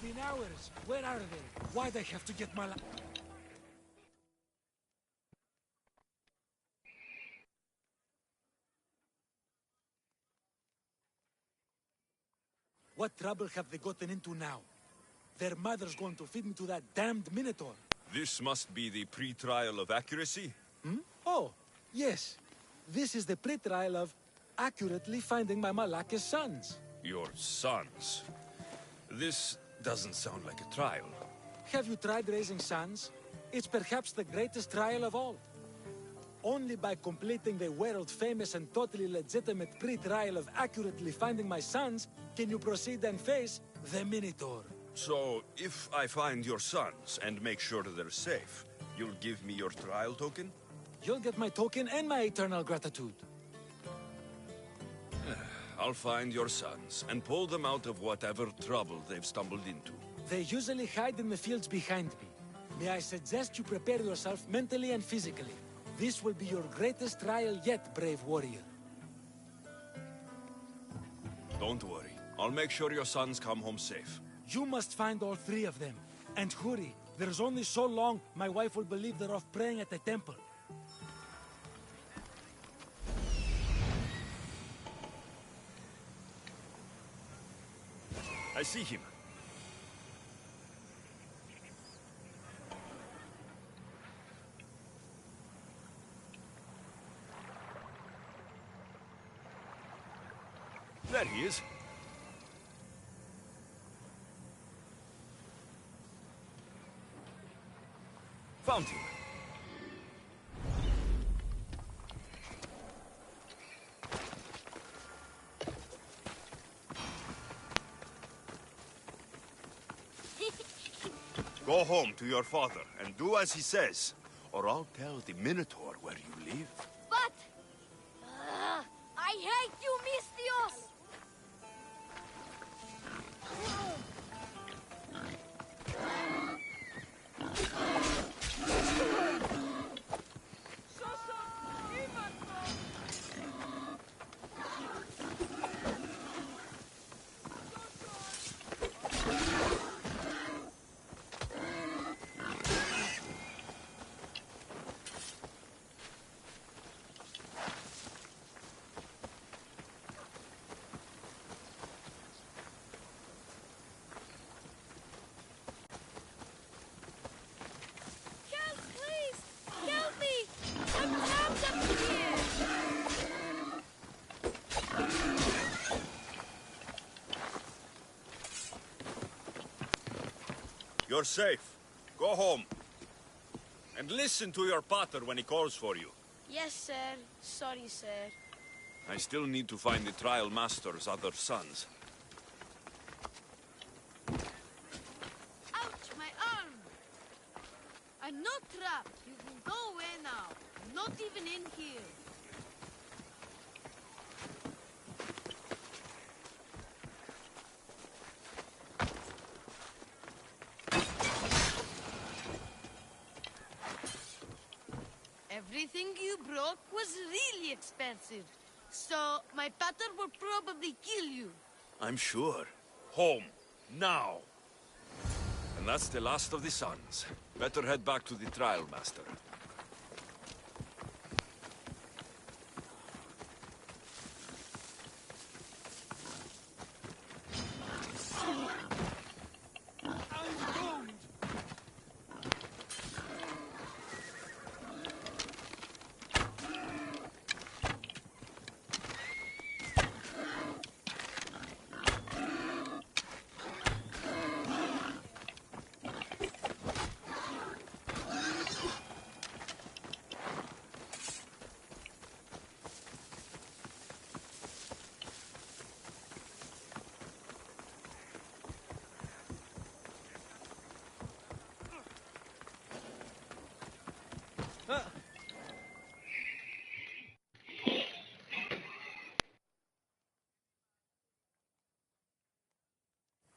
Been hours. Where are they? Why'd I have to get my What trouble have they gotten into now? Their mother's going to feed me to that damned Minotaur.
This must be the pre-trial of accuracy?
Hmm? Oh, yes. This is the pre-trial of accurately finding my Malaka's sons.
Your sons? This doesn't sound like a trial.
Have you tried raising sons? It's perhaps the greatest trial of all. Only by completing the world-famous and totally legitimate pre-trial of accurately finding my sons can you proceed and face the Minotaur.
So, if I find your sons and make sure they're safe, you'll give me your trial token?
You'll get my token and my eternal gratitude.
I'll find your sons and pull them out of whatever trouble they've stumbled into.
They usually hide in the fields behind me. May I suggest you prepare yourself mentally and physically. This will be your greatest trial yet, brave warrior.
Don't worry. I'll make sure your sons come home safe.
You must find all three of them. And hurry. There's only so long my wife will believe they're off praying at the temple.
I see him. There he is. Found him. Go home to your father and do as he says, or I'll tell the Minotaur where you live.
But... I hate you, Mistios!
You're safe. Go home. And listen to your pater when he calls for you.
Yes, sir. Sorry, sir.
I still need to find the trial master's other sons.
Ouch, my arm! I
I'm not trapped. You can go away now. I'm not even in here. Everything you broke was really expensive. So my pater will probably kill you.
I'm sure. Home. Now. And that's the last of the sons. Better head back to the trial master.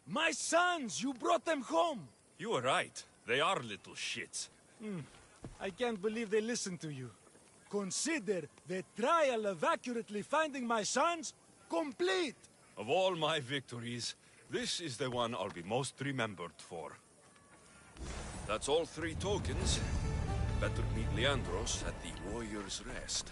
My sons! You brought them home!
You were right. They are little shits.
I can't believe they listened to you. Consider the trial of accurately finding my sons complete!
Of all my victories, this is the one I'll be most remembered for. That's all 3 tokens. Better meet Leandros at the Warrior's Rest.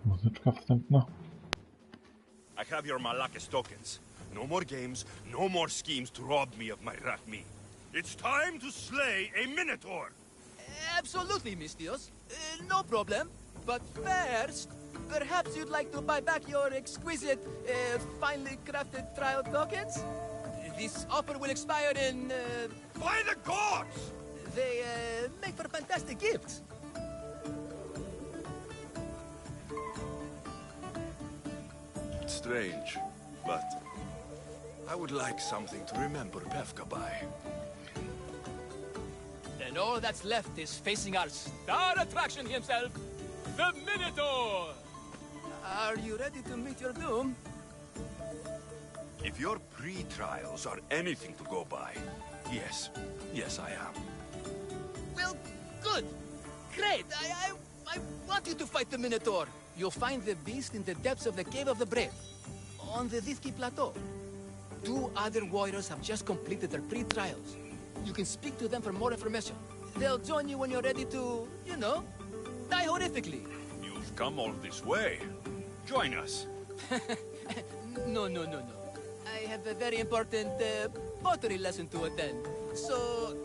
Muzyczka wstępna.
I have your Malakis tokens. No more games, no more schemes to rob me of my Rahmi. It's time to slay a Minotaur!
Absolutely, Mistios. No problem. But first, perhaps you'd like to buy back your exquisite, finely crafted trial tokens? This offer will expire in,
By the gods!
They, make for fantastic gifts.
Strange, but I would like something to remember Pevka by.
And all that's left is facing our star attraction himself, the Minotaur! Are you ready to meet your doom?
If your pre-trials are anything to go by, yes. Yes, I am.
Well, good. Great. I want you to fight the Minotaur. You'll find the beast in the depths of the Cave of the Brave, on the Vithki Plateau. 2 other warriors have just completed their pre-trials. You can speak to them for more information. They'll join you when you're ready to, you know, die horrifically.
You've come all this way. Join us.
No. I have a very important pottery lesson to attend. So...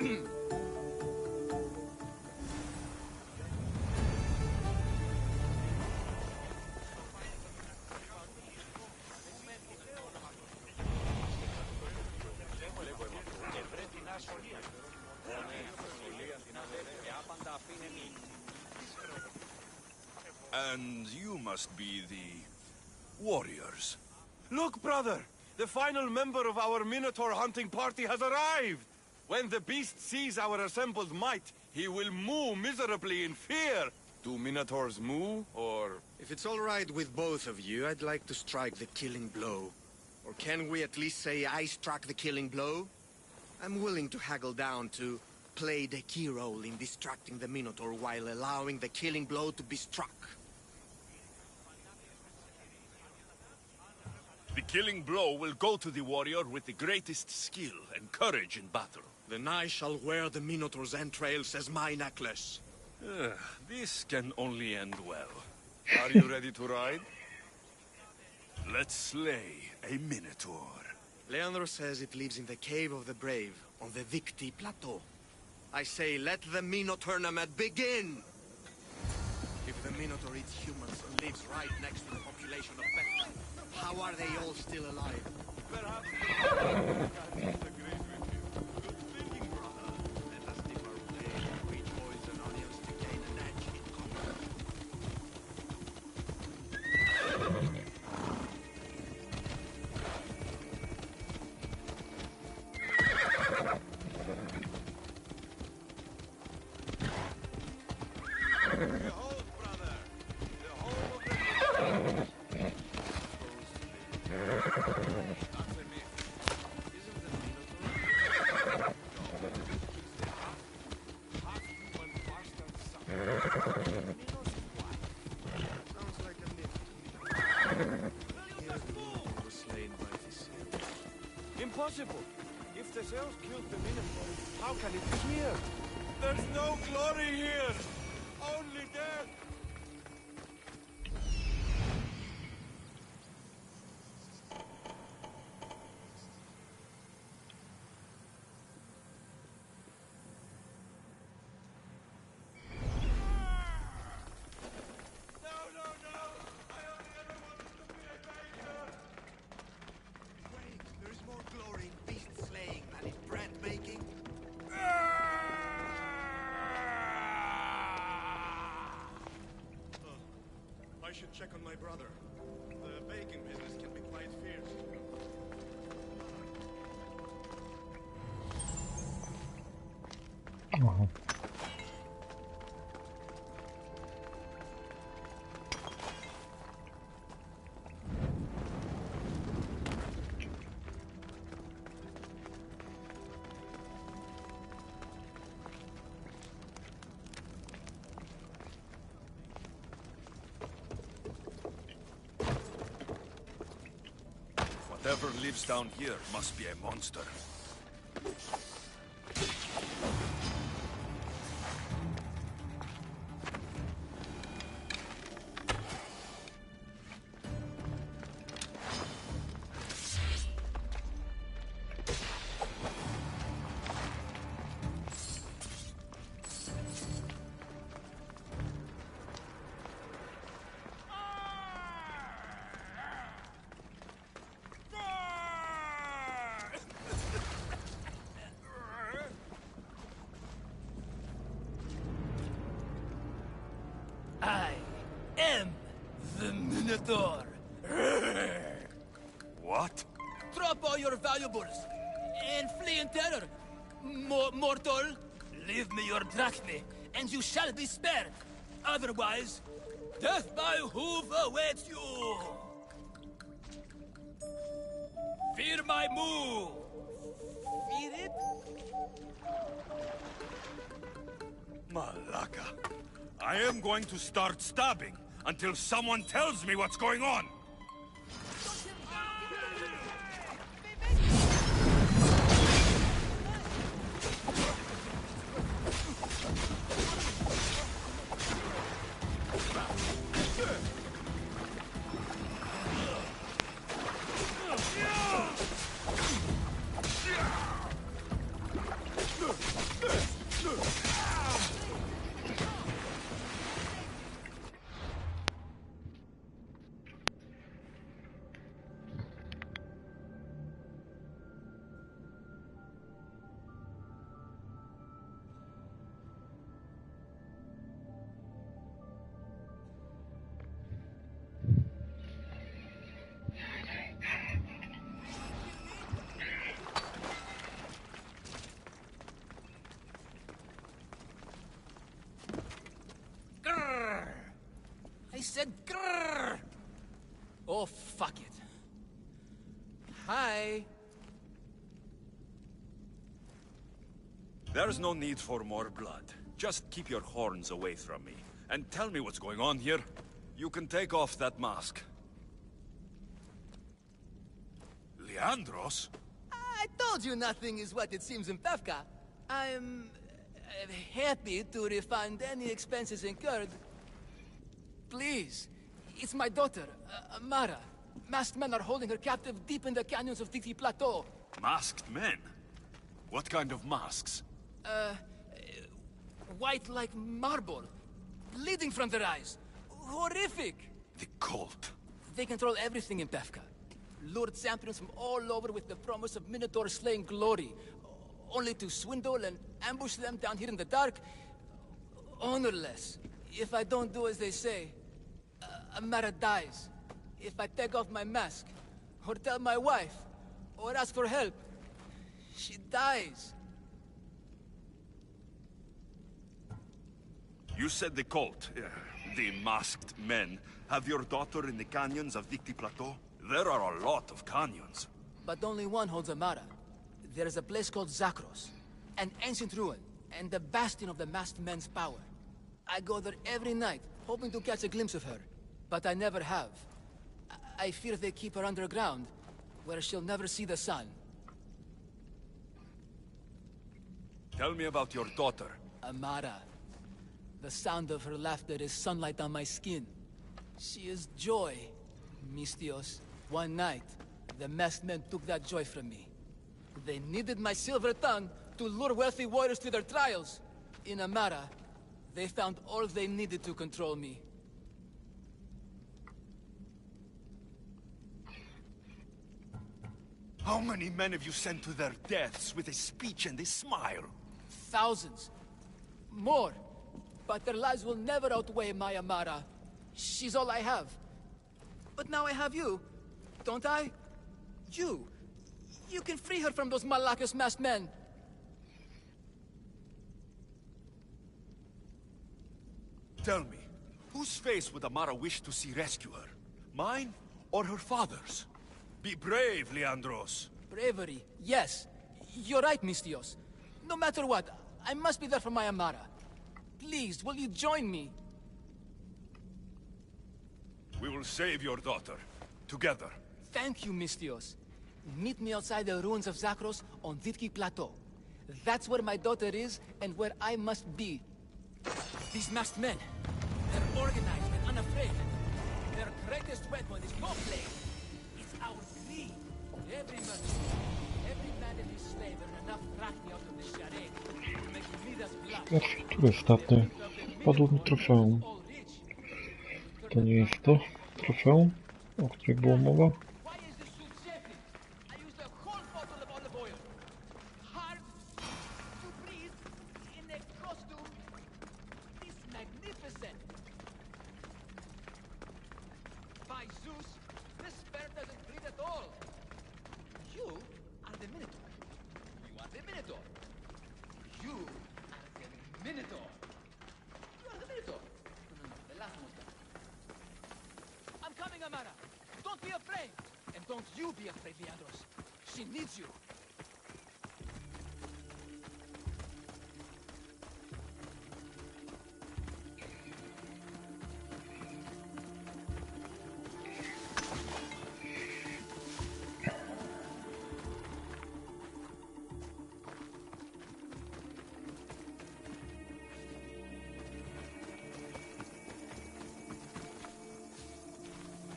And you must be the warriors.
Look, brother! The final member of our Minotaur hunting party has arrived! When the beast sees our assembled might, he will moo miserably in fear! Do Minotaurs moo, or...
If it's all right with both of you, I'd like to strike the killing blow. Or can we at least say I struck the killing blow? I'm willing to haggle down to play the key role in distracting the Minotaur while allowing the killing blow to be struck.
The killing blow will go to the warrior with the greatest skill and courage in battle.
Then I shall wear the Minotaur's entrails as my necklace.
This can only end well.
Are you ready to ride?
Let's slay a Minotaur.
Leandro says it lives in the Cave of the Brave, on the Victi Plateau. I say, let the Minotaur tournament begin! If the Minotaur eats humans and lives right next to the population of Bethlehem, how are they all still alive?
Perhaps disagrees with you. Good thinking, brother.
Let us dip our blade in wheat oils and onions to gain an edge in combat.
Behold, brother, the home of the... That's a myth. Isn't the Minotaur? Half human bastard son.
Sounds like a myth. Here the Minotaur was slain by the Zeus.
Impossible! If the Zeus killed the Minotaur, how can it be here? There's no glory here! Only death!
Wait, there is more glory in beast slaying than in bread baking? I should check on my brother. The baking business can be quite fierce.
Aha.
Whatever lives down here must be a monster.
I am the Minotaur.
What?
Drop all your valuables and flee in terror. Mortal, leave me your drachme, and you shall be spared. Otherwise, death by hoof awaits you. Fear my move. Fear it?
Malaka. I am going to start stabbing until someone tells me what's going on.
said grrr. Oh, fuck it. Hi.
There's no need for more blood. Just keep your horns away from me. And tell me what's going on here. You can take off that mask. Leandros?
I told you nothing is what it seems in Pevka. I'm happy to refund any expenses incurred. Please, it's my daughter, Amara. Masked men are holding her captive deep in the canyons of Titi Plateau.
Masked men? What kind of masks?
White like marble, bleeding from their eyes. Horrific!
The cult.
They control everything in Pevka. Lured champions from all over with the promise of Minotaur slaying glory, only to swindle and ambush them down here in the dark. Honorless. If I don't do as they say, Amara dies. If I take off my mask, or tell my wife, or ask for help, she dies.
You said the cult, the masked men, have your daughter in the canyons of Dicty Plateau? There are a lot of canyons.
But only one holds Amara. There is a place called Zakros, an ancient ruin, and the bastion of the masked men's power. I go there every night, hoping to catch a glimpse of her, but I never have. I fear they keep her underground, where she'll never see the sun.
Tell me about your daughter.
Amara. The sound of her laughter is sunlight on my skin. She is joy, Mistios. One night, the masked men took that joy from me. They needed my silver tongue to lure wealthy warriors to their trials. In Amara, they found all they needed to control me.
How many men have you sent to their deaths with a speech and a smile?
Thousands. More. But their lives will never outweigh my Amara. She's all I have. But now I have you, don't I? You can free her from those Malakas masked men.
Tell me, whose face would Amara wish to see rescue her? Mine or her father's? Be brave, Leandros.
Bravery, yes. You're right, Mistios. No matter what, I must be there for my Amara. Please, will you join me?
We will save your daughter. Together.
Thank you, Mistios. Meet me outside the ruins of Zakros on Vitki Plateau. That's where my daughter is, and where I must be. These masked men, they're organized and unafraid. Their greatest weapon is no blade. It's our greed. Every merchant, every man and his slave earn enough drachmi out of this charade to make Midas blood.
Które staty? Padło mi trofeum. To nie jest to trofeum, o której było mowa?
She needs you.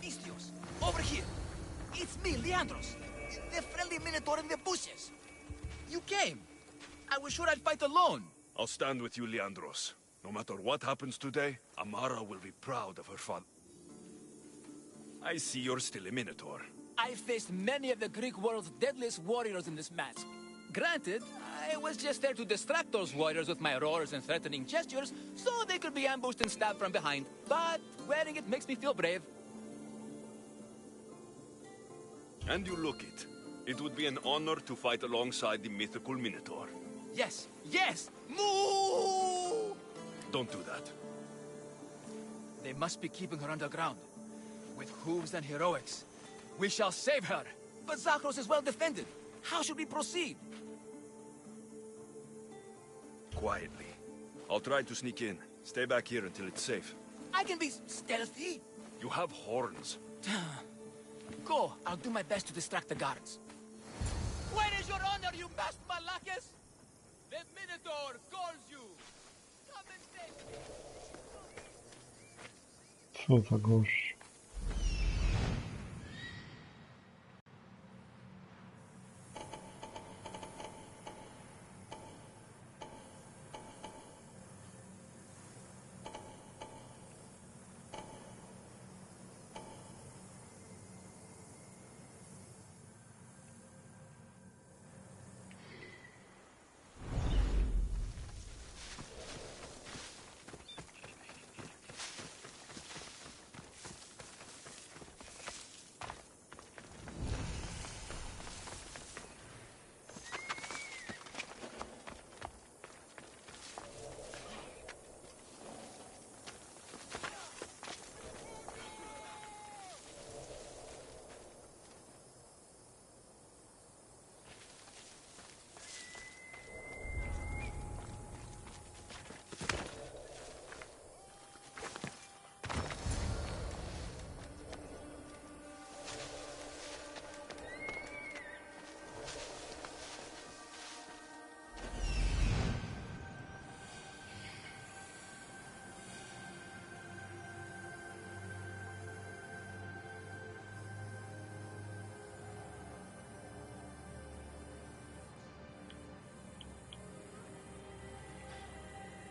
Istios, over here. It's me, Leandros. The friendly Minotaur in the bushes. You came. I was sure I'd fight alone.
I'll stand with you, Leandros. No matter what happens today, Amara will be proud of her father. I see you're still a Minotaur.
I faced many of the Greek world's deadliest warriors in this match. Granted, I was just there to distract those warriors with my roars and threatening gestures, so they could be ambushed and stabbed from behind. But wearing it makes me feel brave.
And you look it. It would be an honor to fight alongside the mythical Minotaur.
Yes, yes! Moo!
Don't do that.
They must be keeping her underground. With hooves and heroics, we shall save her. But Zakros is well defended. How should we proceed?
Quietly. I'll try to sneak in. Stay back here until it's safe.
I can be stealthy.
You have horns.
Go. I'll do my best to distract the guards. Where is your honor, you masked Malakis? The Minotaur calls you. Come and save me.
Co za gość.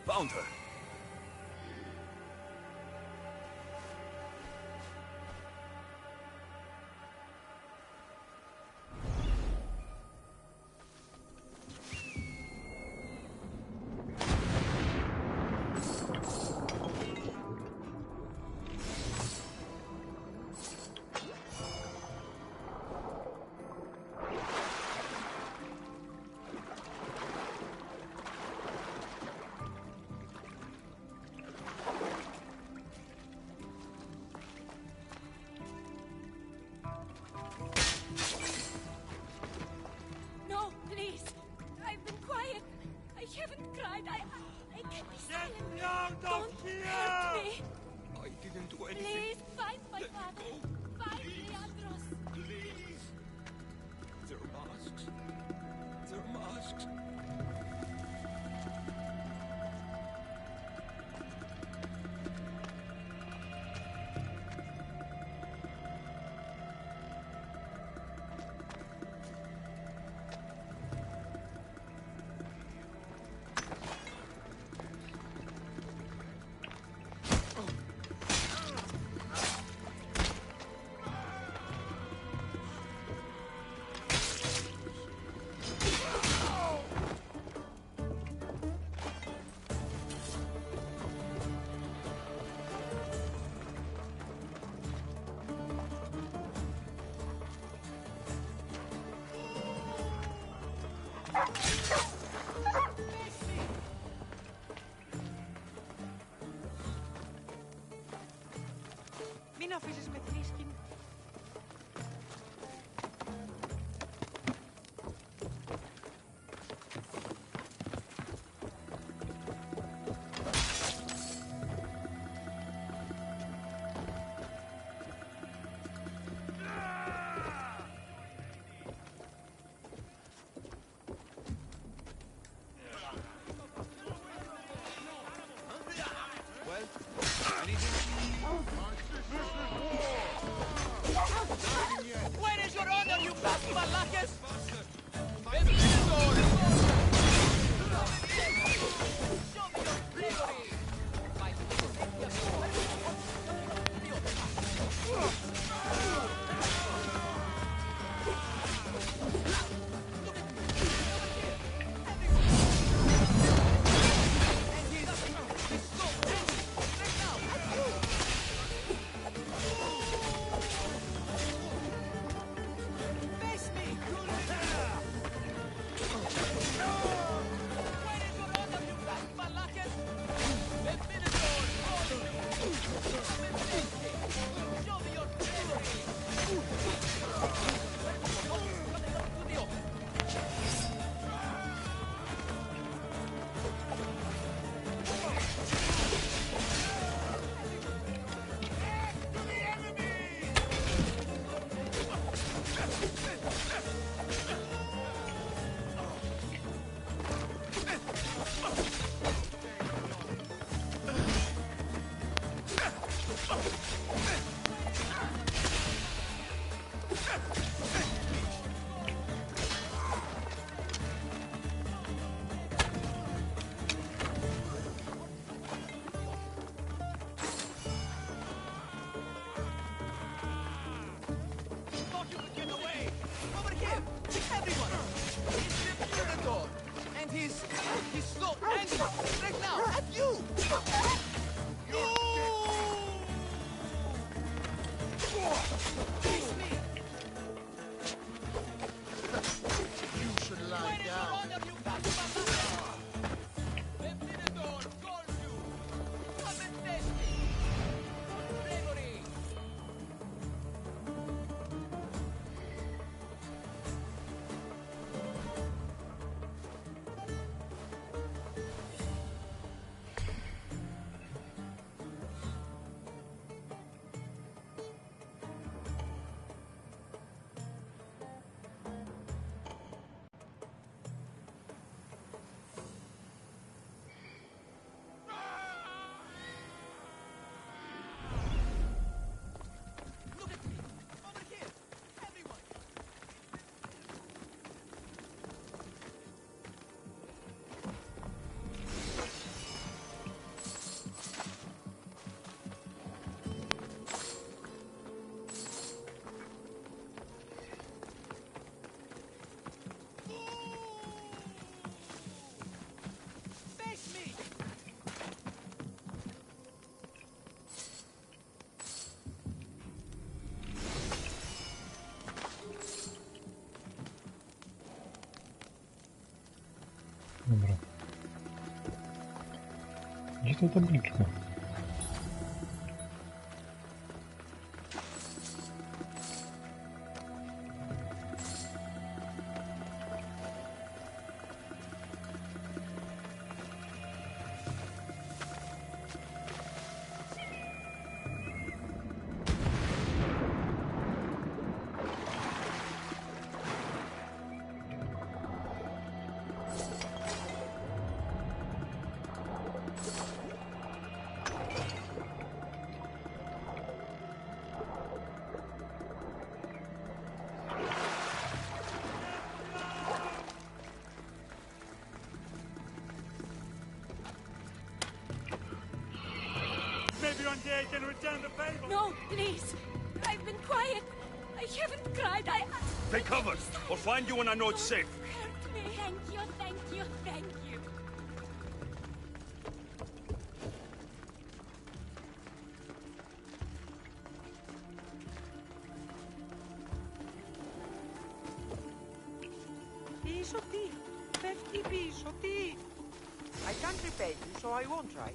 Found her.
No, please. I've been quiet. I haven't cried. I can't be silent. Don't hurt me.
I didn't do anything.
Please, find my father. Find Leandros.
Please. They're masks. They're masks.
Min of is met whisky.
Where is your honor, you masked Malakis? Face me! And he's so angry right now at you! You! Face me!
You should lie down.
The Minotaur calls you! Come and face me! Bravery! Look at me! Over here! Everyone! Face me!
Dobra. Gdzie to tabliczka?
Maybe one day I can return the favor.
No, please. I've been quiet. I haven't cried.
Take cover. We'll find you when I know it's safe.
Hurt me. Thank you, thank you, thank you.
Piece of tea. 50 piece of tea. I can't repay you, so I won't try.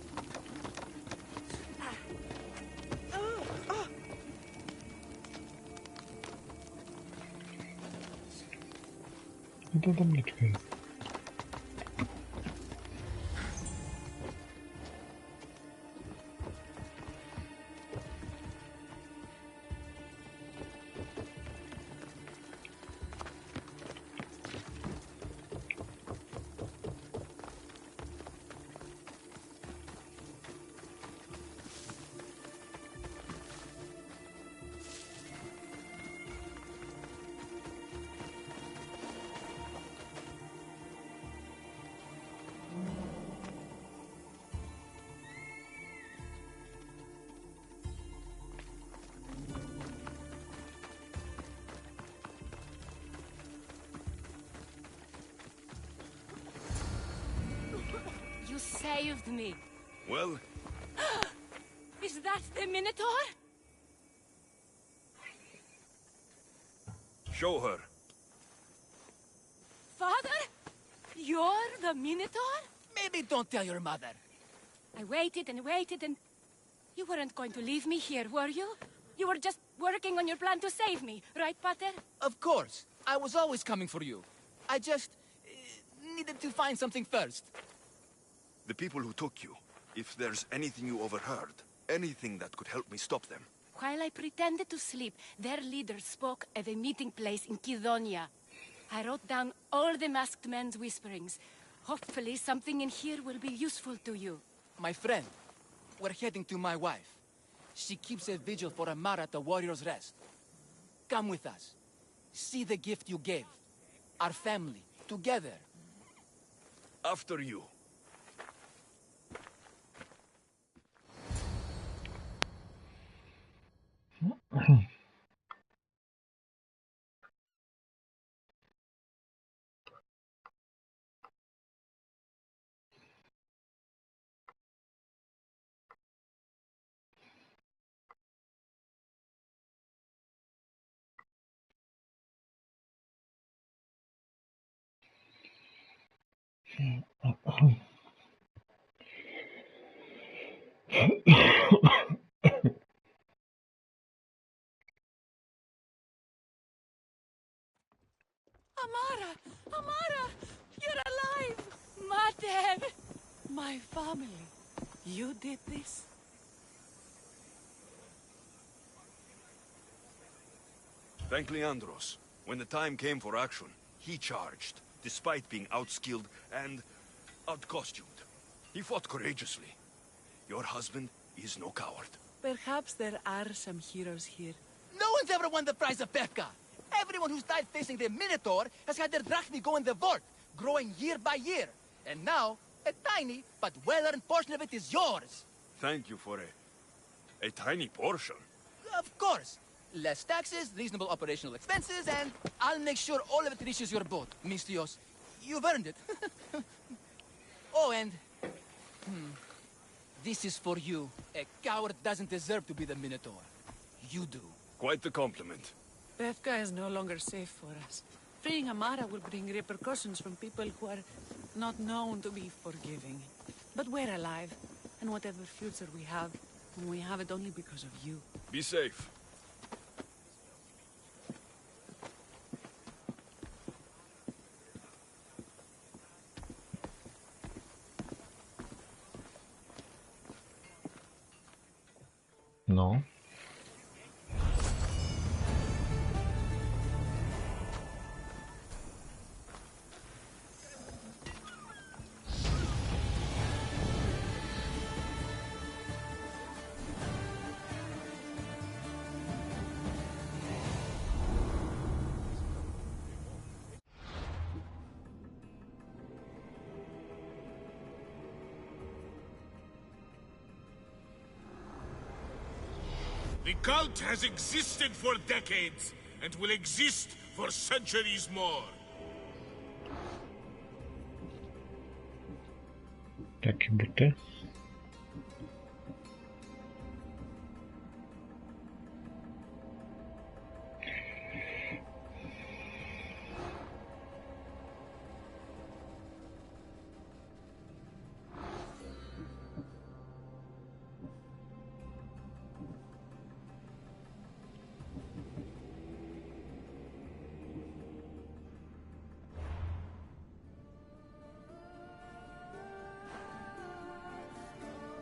No to tabliczka jest.
You saved me.
Well,
Is that the Minotaur?
show her.
Father? You're the Minotaur?
Maybe don't tell your mother.
I waited and waited and... You weren't going to leave me here, were you? You were just working on your plan to save me, right, Pater?
Of course. I was always coming for you. I just... needed to find something first.
The people who took you, if there's anything you overheard, anything that could help me stop them.
While I pretended to sleep, their leader spoke of a meeting place in Kidonia. I wrote down all the masked men's whisperings. Hopefully something in here will be useful to you.
My friend, we're heading to my wife. She keeps a vigil for Amara at the Warrior's Rest. Come with us. See the gift you gave. Our family, together.
After you.
Amara! Amara! You're alive! Mater! My family. You did this?
Thank Leandros. When the time came for action, he charged, despite being outskilled and outcostumed. He fought courageously. Your husband is no coward.
Perhaps there are some heroes here.
No one's ever won the prize of Pefka. Everyone who's died facing the Minotaur has had their drachmi go in the vault, growing year by year. And now, a tiny but well-earned portion of it is yours.
Thank you for a tiny portion.
Of course. Less taxes, reasonable operational expenses, and I'll make sure all of it reaches your boat, Mistios. You've earned it. Oh, and... This is for you. A coward doesn't deserve to be the Minotaur. You do.
Quite the compliment.
Pefka is no longer safe for us. Freeing Amara will bring repercussions from people who are not known to be forgiving. But we're alive, and whatever future we have it only because of you.
Be safe.
No.
The cult has existed for decades, and will exist for centuries more.
Takie buty.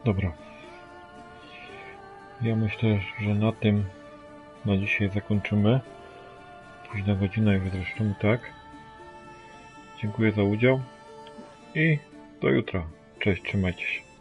Dobra. Ja myślę, że na tym na dzisiaj zakończymy. Późna godzina już zresztą tak. Dziękuję za udział i do jutra. Cześć, trzymajcie się.